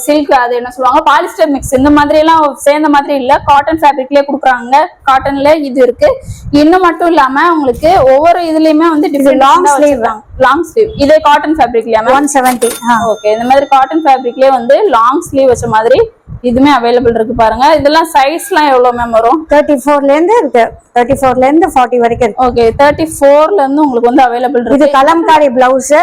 சில்க் அது என்ன சொல்லுவாங்க பாலிஸ்டர் மிக்ஸ் இந்த மாதிரி எல்லாம் சேர்ந்த மாதிரி இல்ல, காட்டன் ஃபேப்ரிக்லயே கொடுக்குறாங்க. காட்டன்ல இது இருக்கு. இன்னும் மட்டும் இல்லாம உங்களுக்கு ஒவ்வொரு இதுலயுமே வந்து லாங் ஸ்லீவ் இது காட்டன் ஃபேப்ரிக்லயா 170. ஓகே, இந்த மாதிரி காட்டன் ஃபேப்ரிக்லயே வந்து லாங் ஸ்லீவ் வச்ச மாதிரி இதுமே அவைலபிள் இருக்கு பாருங்க. இதெல்லாம் சைஸ்லாம் எவ்வளவு மேம் வரும்? 34ல இருந்து இருக்கு, 34ல இருந்து 40 வரைக்கும் இருக்கு. ஓகே, 34ல இருந்து உங்களுக்கு வந்து அவைலபிள் இருக்கு. இது கலம்காரி பிளவுஸ்,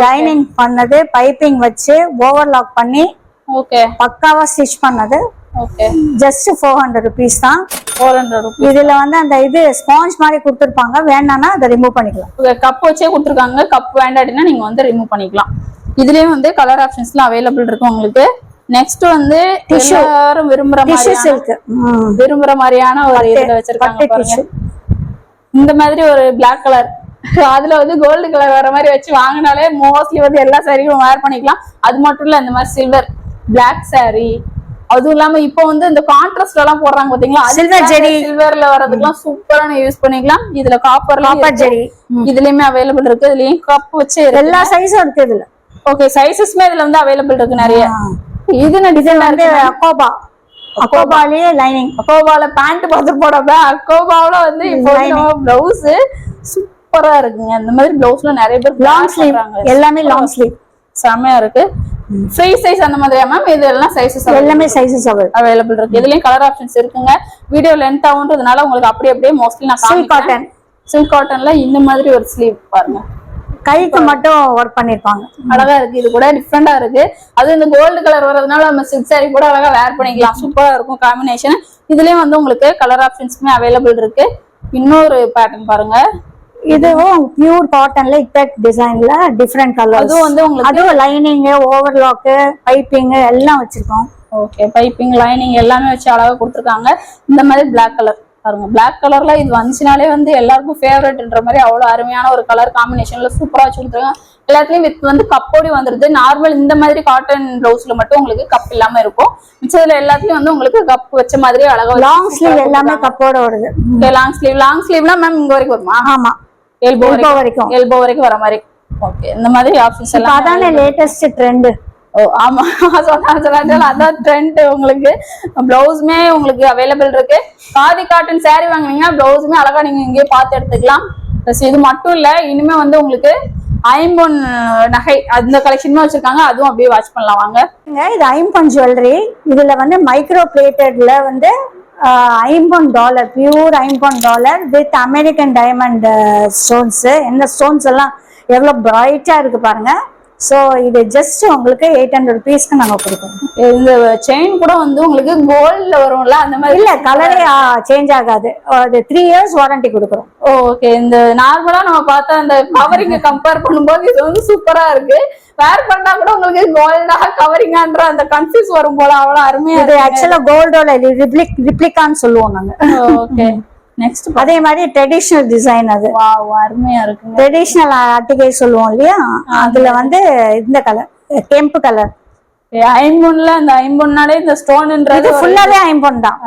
லைனிங் பண்ணது, பைப்பிங் வச்சு ஓவர்லாக் பண்ணி ஓகே பக்காவா ஸ்டிச் பண்ணது. ஓகே, ஜஸ்ட் 400 rupees தான். 400 rupees. இதுல வந்து அந்த இது ஸ்பாஞ்ச் மாதிரி கொடுத்துருப்பாங்க, வேண்டாம்னா அதை ரிமூவ் பண்ணிக்கலாம். கப் வச்சே கொடுத்துருக்காங்க, கப் வேண்டாட்டினா நீங்க வந்து ரிமூவ் பண்ணிக்கலாம். இதுலயும் வந்து கலர் ஆப்ஷன்ஸ்லாம் அவைலபிள் இருக்கு உங்களுக்கு. நெக்ஸ்ட் வந்து எல்லாரும் விரும்புற மாதிரியான ஒரு இதுல வச்சிருக்காங்க. இந்த மாதிரி ஒரு பிளாக் கலர் அதுல வந்து கோல்டு கலர் வர மாதிரி வச்சு வாங்கினாலே மோஸ்ட்லி வந்து எல்லா சாரியும் வேர் பண்ணிக்கலாம். அது மட்டும் இல்ல, இந்த மாதிரி சில்வர் பிளாக் சாரி, அதுவும் இல்லாம இப்போ வந்து இந்த கான்ட்ராஸ்ட் எல்லாம் போடுறாங்க பாத்தீங்களா, சில்வர் ஜெரி சில்வர்ல வரதுக்கெல்லாம் சூப்பரான யூஸ் பண்ணிக்கலாம். இதுல காப்பர் ஜெரி இதுலயுமே அவைலபிள் இருக்கு. இதுலயும் கப் வச்சு எல்லா சைஸும் இருக்கு இதுல. ஓகே, சைஸஸ்மே இதுல வந்து அவைலபிள் இருக்கு நிறைய. இது டிசைன் வந்து அக்கோபாலயே லைனிங், அக்கோபால பேண்ட் பார்த்து போடப்ப அக்கோபாவில வந்து இப்போ பிளவுஸ் சூப்பரா இருக்குங்க. இந்த மாதிரி பிளவுஸ்ல நிறைய பேர் லாங் ஸ்லீவ், எல்லாமே லாங் ஸ்லீவ் செமையா இருக்கு. ஃப்ரீ சைஸ் அந்த மாதிரியா மேம்? இது எல்லாம் சைஸஸ் எல்லாமே சைஸஸ் அவைலபிள் இருக்கு. இதுலயும் கலர் ஆப்ஷன்ஸ் இருக்குங்க. வீடியோ லென்த் ஆகுன்றதுனால உங்களுக்கு அப்படியே மோஸ்ட்லி நான் சில்க் காட்டன்ல இந்த மாதிரி ஒரு ஸ்லீவ் பாருங்க, கைக்கு மட்டும் ஒர்க் பண்ணிருப்பாங்க. அழகா இருக்கு, இது கூட டிஃப்ரெண்டா இருக்கு. அது இந்த கோல்டு கலர் வரதுனால நம்ம சில்க் சாரி கூட அழகா வேர் பண்ணிக்கலாம். சூப்பரா இருக்கும் காம்பினேஷன். இதுலயும் வந்து உங்களுக்கு கலர் ஆப்ஷன்ஸ்மே அவைலபிள் இருக்கு. இன்னொரு பேட்டர்ன் பாருங்க, இதுவும் பியூர் காட்டன்ல இக்கட் டிசைன்ல டிஃப்ரெண்ட் கலர். அதுவும் வந்து உங்களுக்கு அதுவும் லைனிங், ஓவர்லாக், பைப்பிங் எல்லாம் வச்சிருக்கோம். ஓகே, பைப்பிங் லைனிங் எல்லாமே வச்சு அழகா கொடுத்துருக்காங்க. இந்த மாதிரி பிளாக் கலர் பாருங்க, பிளாக் கலர்ல இது வந்துச்சுனாலே வந்து எல்லாருக்கும் ஃபேவரட்ன்ற மாதிரி அவ்வளவு அருமையான ஒரு கலர் காம்பினேஷன்ல சூப்பரா வச்சு கொடுத்துருக்காங்க. எல்லாத்துலயும் வித் வந்து கப்போடி வந்துருது. நார்மல் இந்த மாதிரி காட்டன் பிளவுஸ்ல மட்டும் உங்களுக்கு கப் இல்லாம இருக்கும். மிச்சத்துல எல்லாத்துலயும் வந்து உங்களுக்கு கப் வச்ச மாதிரி அழகா லாங் ஸ்லீவ் எல்லாமே கப்போட வருது. லாங் ஸ்லீவ்னா மேம் இங்க வரைக்கும் வருமா? ஆமா, எல்போ வரைக்கும் வர மாதிரி. ஓகே, இந்த மாதிரி ஆப்ஷன்ஸ் எல்லாம் அதானே லேட்டஸ்ட் ட்ரெண்ட். ஓ ஆமா, அதான் ட்ரெண்ட். உங்களுக்கு பிளவுஸ்மே உங்களுக்கு அவைலபிள் இருக்கு. காதி காட்டன் சாரி வாங்கினீங்கன்னா பிளவுஸ்மே அழகா நீங்க இங்கேயே பார்த்து எடுத்துக்கலாம். இது மட்டும் இல்ல, இனிமே வந்து உங்களுக்கு ஐம்பொன் நகை அந்த கலெக்ஷனுமே வச்சிருக்காங்க, அதுவும் அப்படியே வாட்ச் பண்ணலாம் வாங்க. இது ஐம்பொன் ஜுவல்லரி. இதுல வந்து மைக்ரோ பிளேட்டட்ல வந்து $50 pure $50 with American diamond stones. இந்த ஸ்டோன்ஸ் எல்லாம் எவ்வளவு பிரைட்டா இருக்கு பாருங்க. சோ இது ஜஸ்ட் உங்களுக்கு 800 rupeesக்கு நாங்க கொடுப்போம். இந்த செயின் கூட வந்து உங்களுக்கு கோல்ட்ல வரும்ல, அந்த மாதிரி இல்ல, கலரே சேஞ்ச் ஆகாது. அது 3 years வாரண்டி கொடுக்குறோம். ஓகே, இந்த நார்மலா நம்ம பார்த்தா அந்த கவரிங்க கம்பேர் பண்ணும்போது இது வந்து சூப்பரா இருக்கு. வேர் பண்ணா கூட உங்களுக்கு கோல்டா கவரிங்கான்ற அந்த கன்ஃபியூஸ் வரும் போல, அவ்வளவு அருமையா. இது ஆக்சுவலா கோல்டோட ரிப்ளிகான்னு சொல்லுவோம் நாங்க. ஓகே, நெக்ஸ்ட் அதே மாதிரி ட்ரெடிஷனல் டிசைன். அது அருமையா இருக்கு. ட்ரெடிஷனல் ஆர்டிகை சொல்லுவோம் இல்லையா, அதுல வந்து இந்த கலர் கெம்பு கலர். ஐம்பொன்ல அந்த ஐம்பொன்னாலே இந்த ஸ்டோன்ன்றது ஃபுல்லாவே ஐம்பொன் தான்.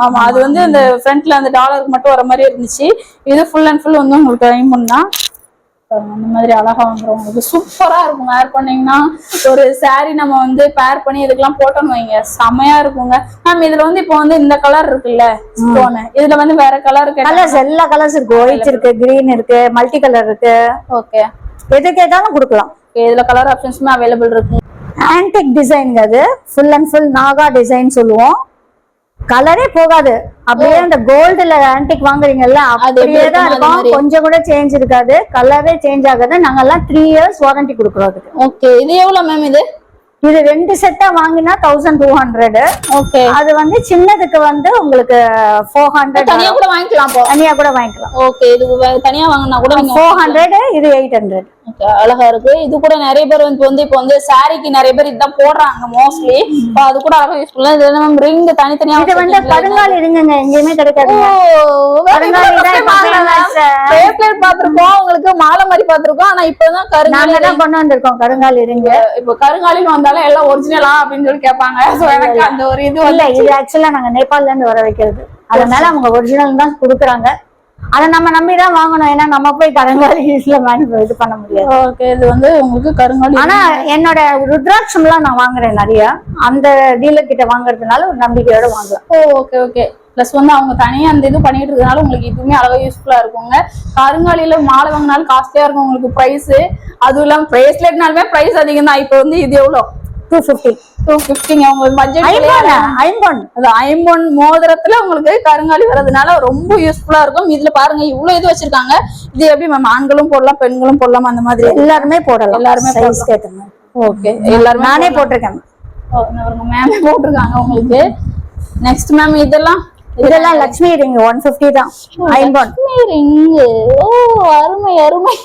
ஆமா, அது வந்து இந்த ஃப்ரண்ட்ல அந்த டாலருக்கு மட்டும் வர மாதிரி இருந்துச்சு. இது ஃபுல் அண்ட் ஃபுல் வந்து உங்களுக்கு ஐம்பொன் தான். அந்த மாதிரி அழகா வந்துடும். உங்களுக்கு சூப்பரா இருக்கும். வேர் பண்ணீங்கன்னா ஒரு சாரி நம்ம வந்து பேர் பண்ணி இதுக்கெல்லாம் போட்டோன்னு வைங்க, செமையா இருக்குங்க. மேம் இதுல வந்து இப்போ வந்து இந்த கலர் இருக்குல்ல ஸ்டோனு, இதுல வந்து வேற கலர் கலர்ஸ் எல்லா கலர்ஸ் இருக்கு. ஒயிட் இருக்கு, கிரீன் இருக்கு, மல்டி கலர் இருக்கு. ஓகே, எது கேட்டாலும் கொடுக்கலாம். இதுல கலர் ஆப்ஷன்ஸுமே அவைலபிள் இருக்கு. ஆன்டிக் டிசைன், அது full and full Naga design சொல்லுவோம். கலரே போகாது. அப்படியே அந்த கோல்டுல ஆன்டிக் வாங்குறீங்கல்ல அப்படியே தான் இருக்கும். கொஞ்சம் கூட சேஞ்ச் இருக்காது. கலரே சேஞ்ச் ஆகாது. நாங்க எல்லாம் 3 இயர்ஸ் வாரண்டி கொடுக்குறோம் அதுக்கு. ஓகே, இது எவ்வளவு மேம்? இது 2 செட்டா வாங்கினா 1200. ஓகே, அது வந்து சின்னதுக்கு வந்து உங்களுக்கு 400. தனியா கூட வாங்கிக்கலாம். தனியா கூட வாங்கிக்கலாம். ஓகே, இது தனியா வாங்கினா கூட 400, இது 800. அழகா இருக்கு. இது கூட நிறைய பேர் வந்து இப்போ வந்து சாரிக்கு நிறைய பேர் இதான் போடுறாங்க மோஸ்ட்லி. அது கூட அழகா யூஸ்ஃபுல்லா. இது நம்ம ரிங் தனித்தனியா. இது வந்து கருங்காலி ரிங்குங்க, எங்கேயுமே கிடைக்காது. கருங்காலி தான் பாத்துருக்கோம், உங்களுக்கு மாலை மாதிரி பாத்துருக்கோம். ஆனா இப்பதான் கருங்காலி தான் கொண்டு வந்திருக்கோம். கருங்காலி ரிங்கு இப்போ கருங்காலின்னு வந்தாலும் எல்லாம் ஒரிஜினலா அப்படின்னு சொல்லி கேட்பாங்க. எனக்கு அந்த ஒரு இது இல்ல. இது ஆக்சுவலா நாங்க நேபாள்ல இருந்து வர வைக்கிறது. அதனால அவங்க ஒரிஜினல் தான் கொடுக்குறாங்க. அதை நம்ம நம்பிதான் வாங்கணும். ஏன்னா நம்ம போய் கருங்காலி இது பண்ண முடியாது. ஓகே, இது வந்து உங்களுக்கு கருங்காலி. ஆனா என்னோட ருத்ராட்சம் எல்லாம் நான் வாங்குறேன் நிறைய. அந்த டீலர் கிட்ட வாங்குறதுனால ஒரு நம்பிக்கையோட வாங்கலாம். Okay okay. பிளஸ் வந்து அவங்க தனியா அந்த இது பண்ணிட்டு இருக்கனால உங்களுக்கு இதுவுமே அழகா யூஸ்ஃபுல்லா இருக்குங்க. கருங்காலியில மாலை வாங்கினாலும் காஸ்ட்லியா இருக்கும் உங்களுக்கு பிரைஸ். அதுவும் இல்லாம பிரேஸ்லெட்னாலுமே பிரைஸ் அதிகம் தான். இப்போ வந்து இது எவ்வளவு? 250. உங்களுக்கு பட்ஜெட் ஐம்பொன் மோதிரத்துல உங்களுக்கு கருங்காலி வர்றதுனால ரொம்ப யூஸ்ஃபுல்லா இருக்கும். இதுல பாருங்க இவ்வளவு இது வச்சிருக்காங்க. இது எப்படி மேம் ஆண்களும் போடலாம் பெண்களும் போடலாம் அந்த மாதிரி? எல்லாருமே போடலாம். எல்லாருமே ஓகே, எல்லாரும் நானே போட்டிருக்கேன். மேமே போட்டிருக்காங்க உங்களுக்கு. நெக்ஸ்ட் மேம் இதெல்லாம் லட்சுமி ரிங் 150 தான். லட்சுமி ரிங். ஓ, அருமை அருமை.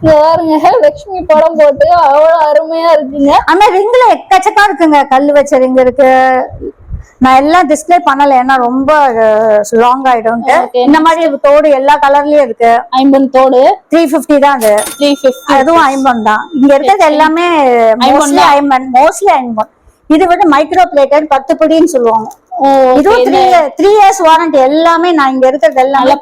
பாருங்க லட்சுமி படம் போட்டு அவ்வளவு அருமையா இருக்குங்க. ஆனா ரிங்ல எக்கச்சக்கா இருக்குங்க. கல்லு வச்ச ரிங் இருக்கு. நான் எல்லாம் டிஸ்பிளே பண்ணல, ஏன்னா ரொம்ப லாங் ஆயிடும். இந்த மாதிரி தோடு எல்லா கலர்லயும் இருக்கு. ஐம்பன் தோடு 350 தான். அது 350. அதுவும் ஐம்பன் தான். இங்க இருக்கிறது எல்லாமே மோஸ்ட்லி ஐம்பன். இது வந்து மைக்ரோ பிளேட்டட் 10 படின்னு சொல்லுவாங்க. இதுவும் 3 இயர்ஸ் வாரண்டி. எல்லாமே நான் இங்க இருக்கிறது எல்லாமே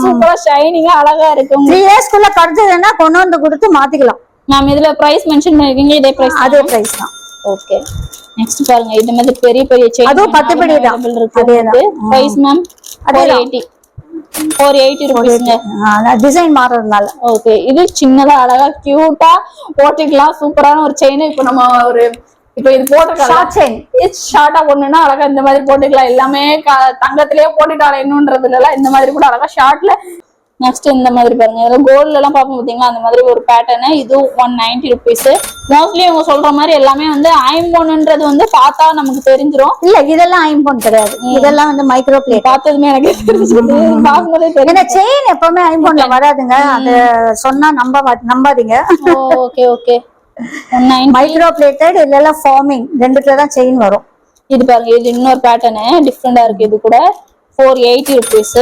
சூப்பரா ஷைனிங்கா அழகா இருக்கும். 3 இயர்ஸ்க்குள்ள கருதுன்னா கொண்டு வந்து கொடுத்து மாத்திக்கலாம். மேம் இதுல பிரைஸ் மென்ஷன் பண்ணிருக்கீங்க, இதே பிரைஸ்? அதே பிரைஸ் தான். ஓகே, நெக்ஸ்ட் பாருங்க. இது மாதிரி பெரிய பெரிய செயின் அதுவும் 10 படி தான் இருக்கு. பிரைஸ் மேம் 480 ரூபீஸ்ங்க. டிசைன் மாறறதுனால. ஓகே, இது சின்னதா அழகா கியூட்டா போட்டுக்கலாம். சூப்பரான ஒரு செயின். இப்போ நம்ம ஒரு இப்ப இது போட்டுக்கலாம். ஷார்ட்டா போடணும்னா அழகா இந்த மாதிரி போட்டுக்கலாம். எல்லாமே தங்கத்திலேயே போட்டுட்டால இன்னும்ன்றதுல இந்த மாதிரி கூட அழகா ஷார்ட்ல. நெக்ஸ்ட் இந்த மாதிரி பாருங்க. இதுல கோல்ட்ல எல்லாம் பாப்போம் பாத்தீங்களா, அந்த மாதிரி ஒரு பேட்டர்ன். இது 190 ரூபீஸ். மோஸ்ட்லி இவங்க சொல்ற மாதிரி எல்லாமே வந்து ஐம்பொன்ன்றது வந்து பார்த்தா நமக்கு தெரிஞ்சிடும். இல்ல, இதெல்லாம் ஐம்பொன் கிடையாது. இதெல்லாம் வந்து மைக்ரோ பிளேட். பார்த்ததுமே எனக்கு தெரிஞ்சது. பார்க்கும்போதே தெரியும். செயின் எப்பவுமே ஐம்பொன்ல வராதுங்க. அது சொன்னா நம்பாதீங்க. Okay okay. மைக்ரோ பிளேட்டட் இல்ல ஃபார்மிங் ரெண்டுத்துல தான் செயின் வரும். இது பாருங்க, இது இன்னொரு பேட்டர்ன் டிஃப்ரெண்டா இருக்கு. இது கூட 480 ரூபீஸ்.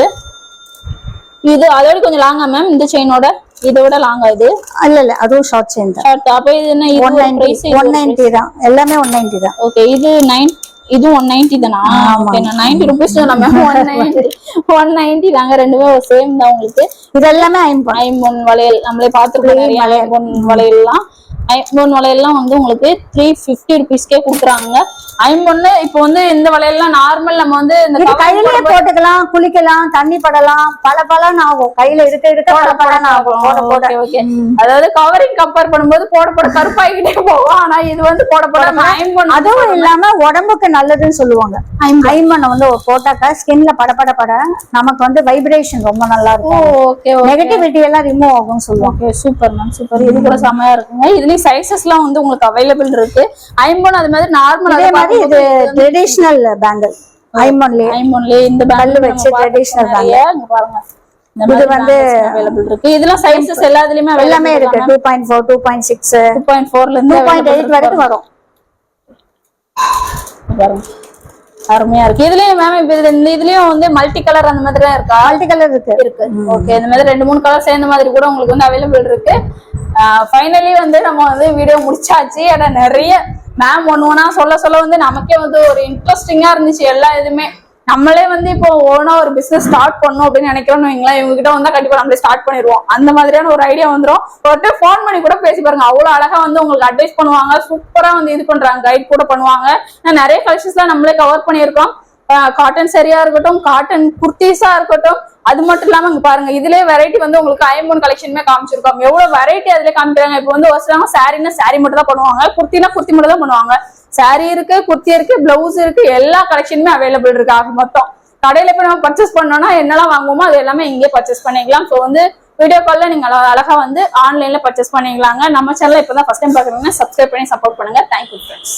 இது அதோட கொஞ்சம் லாங்கா மேம்? இந்த செயினோட இதோட லாங்கா? இது இல்ல அதுவும் ஷார்ட் செயின் தான். அப்ப இது என்ன? 190 தான். எல்லாமே 190 தான். ஓகே, இது 9. இது 190 தானா? ஓகே, நான் 90 ரூபீஸ் நம்ம 190 தாங்க. ரெண்டுமே சேம் தான் உங்களுக்கு. இது எல்லாமே ஐம்பொன் வளையல் நம்மளே பாத்துருக்கோம். நிறைய ஐம்பொன் வளையல்லாம் ஐம்பொன் வளையல்லாம் வந்து உங்களுக்கு 350 ரூபீஸ்க்கே கொடுக்குறாங்க. ஐம்பொன்னு இப்போ வந்து இந்த வளையல்லாம் நார்மல் நம்ம வந்து இந்த கையிலேயே போட்டுக்கலாம், குளிக்கலாம், தண்ணி படலாம், பல ஆகும். கையில இருக்க ஆகும். அதாவது கவரிங் கம்பேர் பண்ணும்போது போட கருப்பாகிக்கிட்டே போகும். ஆனா இது வந்து போட ஐம்பொன். அதுவும் இல்லாம உடம்புக்கு நல்லதுன்னு சொல்லுவாங்க. ஐம்பொன் வந்து போட்டாக்கா ஸ்கின்ல பட நமக்கு வந்து வைப்ரேஷன் ரொம்ப நல்லா இருக்கும். நெகட்டிவிட்டி எல்லாம் ரிமூவ் ஆகும் சொல்லுவாங்க. Super ma'am, super. இது கூட செமையா இருக்குங்க. இதுலயும் சைசஸ் எல்லாம் வந்து உங்களுக்கு அவைலபிள் இருக்கு. ஐம்பொன் அது மாதிரி நார்மல். இது ட்ரெடிஷனல் பேங்கிள். ஐம்பொன்லயே இந்த பேங்கிள் வச்சு ட்ரெடிஷனல் பேங்கிள் பாருங்க. இது வந்து அவைலபிள் இருக்கு. இதெல்லாம் சைசஸ் எல்லாமே இருக்கு. 2.4, 2.6, 2.4ல இருந்து 2.8 வரைக்கும் வரும். பாருங்க, அருமையா இருக்கு. இதுலயும் மேம் இப்ப இதுலயும் வந்து மல்டி கலர் அந்த மாதிரி இருக்கா? மல்டி கலர் இருக்கு. ஓகே, இந்த மாதிரி 2-3 கலர் சேர்ந்த மாதிரி கூட உங்களுக்கு வந்து அவைலபிள் இருக்கு. ஃபைனலி வந்து நம்ம வந்து வீடியோ முடிச்சாச்சு. ஏன்னா நிறைய மேம் ஒண்ணா சொல்ல வந்து நமக்கே வந்து ஒரு இன்ட்ரெஸ்டிங்கா இருந்துச்சு. எல்லா இதுமே நம்மளே வந்து இப்போ ஓனா ஒரு பிசினஸ் ஸ்டார்ட் பண்ணணும் அப்படின்னு நினைக்கிறோம்னு வைங்களேன். இவங்க கிட்ட வந்தா கண்டிப்பா நம்மளே ஸ்டார்ட் பண்ணிடுவோம். அந்த மாதிரியான ஒரு ஐடியா வந்துடும். ஒருத்தர் ஃபோன் பண்ணி கூட பேசி பாருங்க. அவ்வளவு அழகா வந்து உங்களுக்கு அட்வைஸ் பண்ணுவாங்க. சூப்பரா வந்து இது பண்றாங்க, கைட் கூட பண்ணுவாங்க. நிறைய கலெக்ஷன்ஸ் எல்லாம் நம்மளே கவர் பண்ணியிருக்கோம். காட்டன் சரியா இருக்கட்டும், காட்டன் குர்த்திஸா இருக்கட்டும். அது மட்டும் இல்லாம இங்க பாருங்க, இதுலயே வெரைட்டி வந்து உங்களுக்கு ஐம்பொன் கலெக்ஷனுமே காமிச்சிருக்கோம். எவ்வளவு வெரைட்டி அதுல காமிக்கிறாங்க. இப்போ வந்து வசதியாக சாரின்னா சாரி மட்டும் தான் பண்ணுவாங்க, குர்த்தினா குர்த்தி மட்டும் தான் பண்ணுவாங்க. saree இருக்கு, குர்த்தி இருக்கு, பிளவுஸ் இருக்கு, எல்லா கலெக்ஷனுமே அவைலபிள் இருக்கு. ஆக மொத்தம் கடையில போய் நம்ம பர்ச்சேஸ் பண்ணோம்னா என்னெல்லாம் வாங்குவோமோ அது எல்லாமே இங்கே பர்ச்சேஸ் பண்ணிக்கலாம். ஸோ வந்து வீடியோ கால்ல நீங்க அழகா வந்து ஆன்லைன்ல பர்ச்சேஸ் பண்ணிக்கலாங்க. நம்ம சேனல் இப்பதான் ஃபர்ஸ்ட் டைம் பாக்குறீங்கன்னா சப்ஸ்கிரைப் பண்ணி சப்போர்ட் பண்ணுங்க. Thank you friends.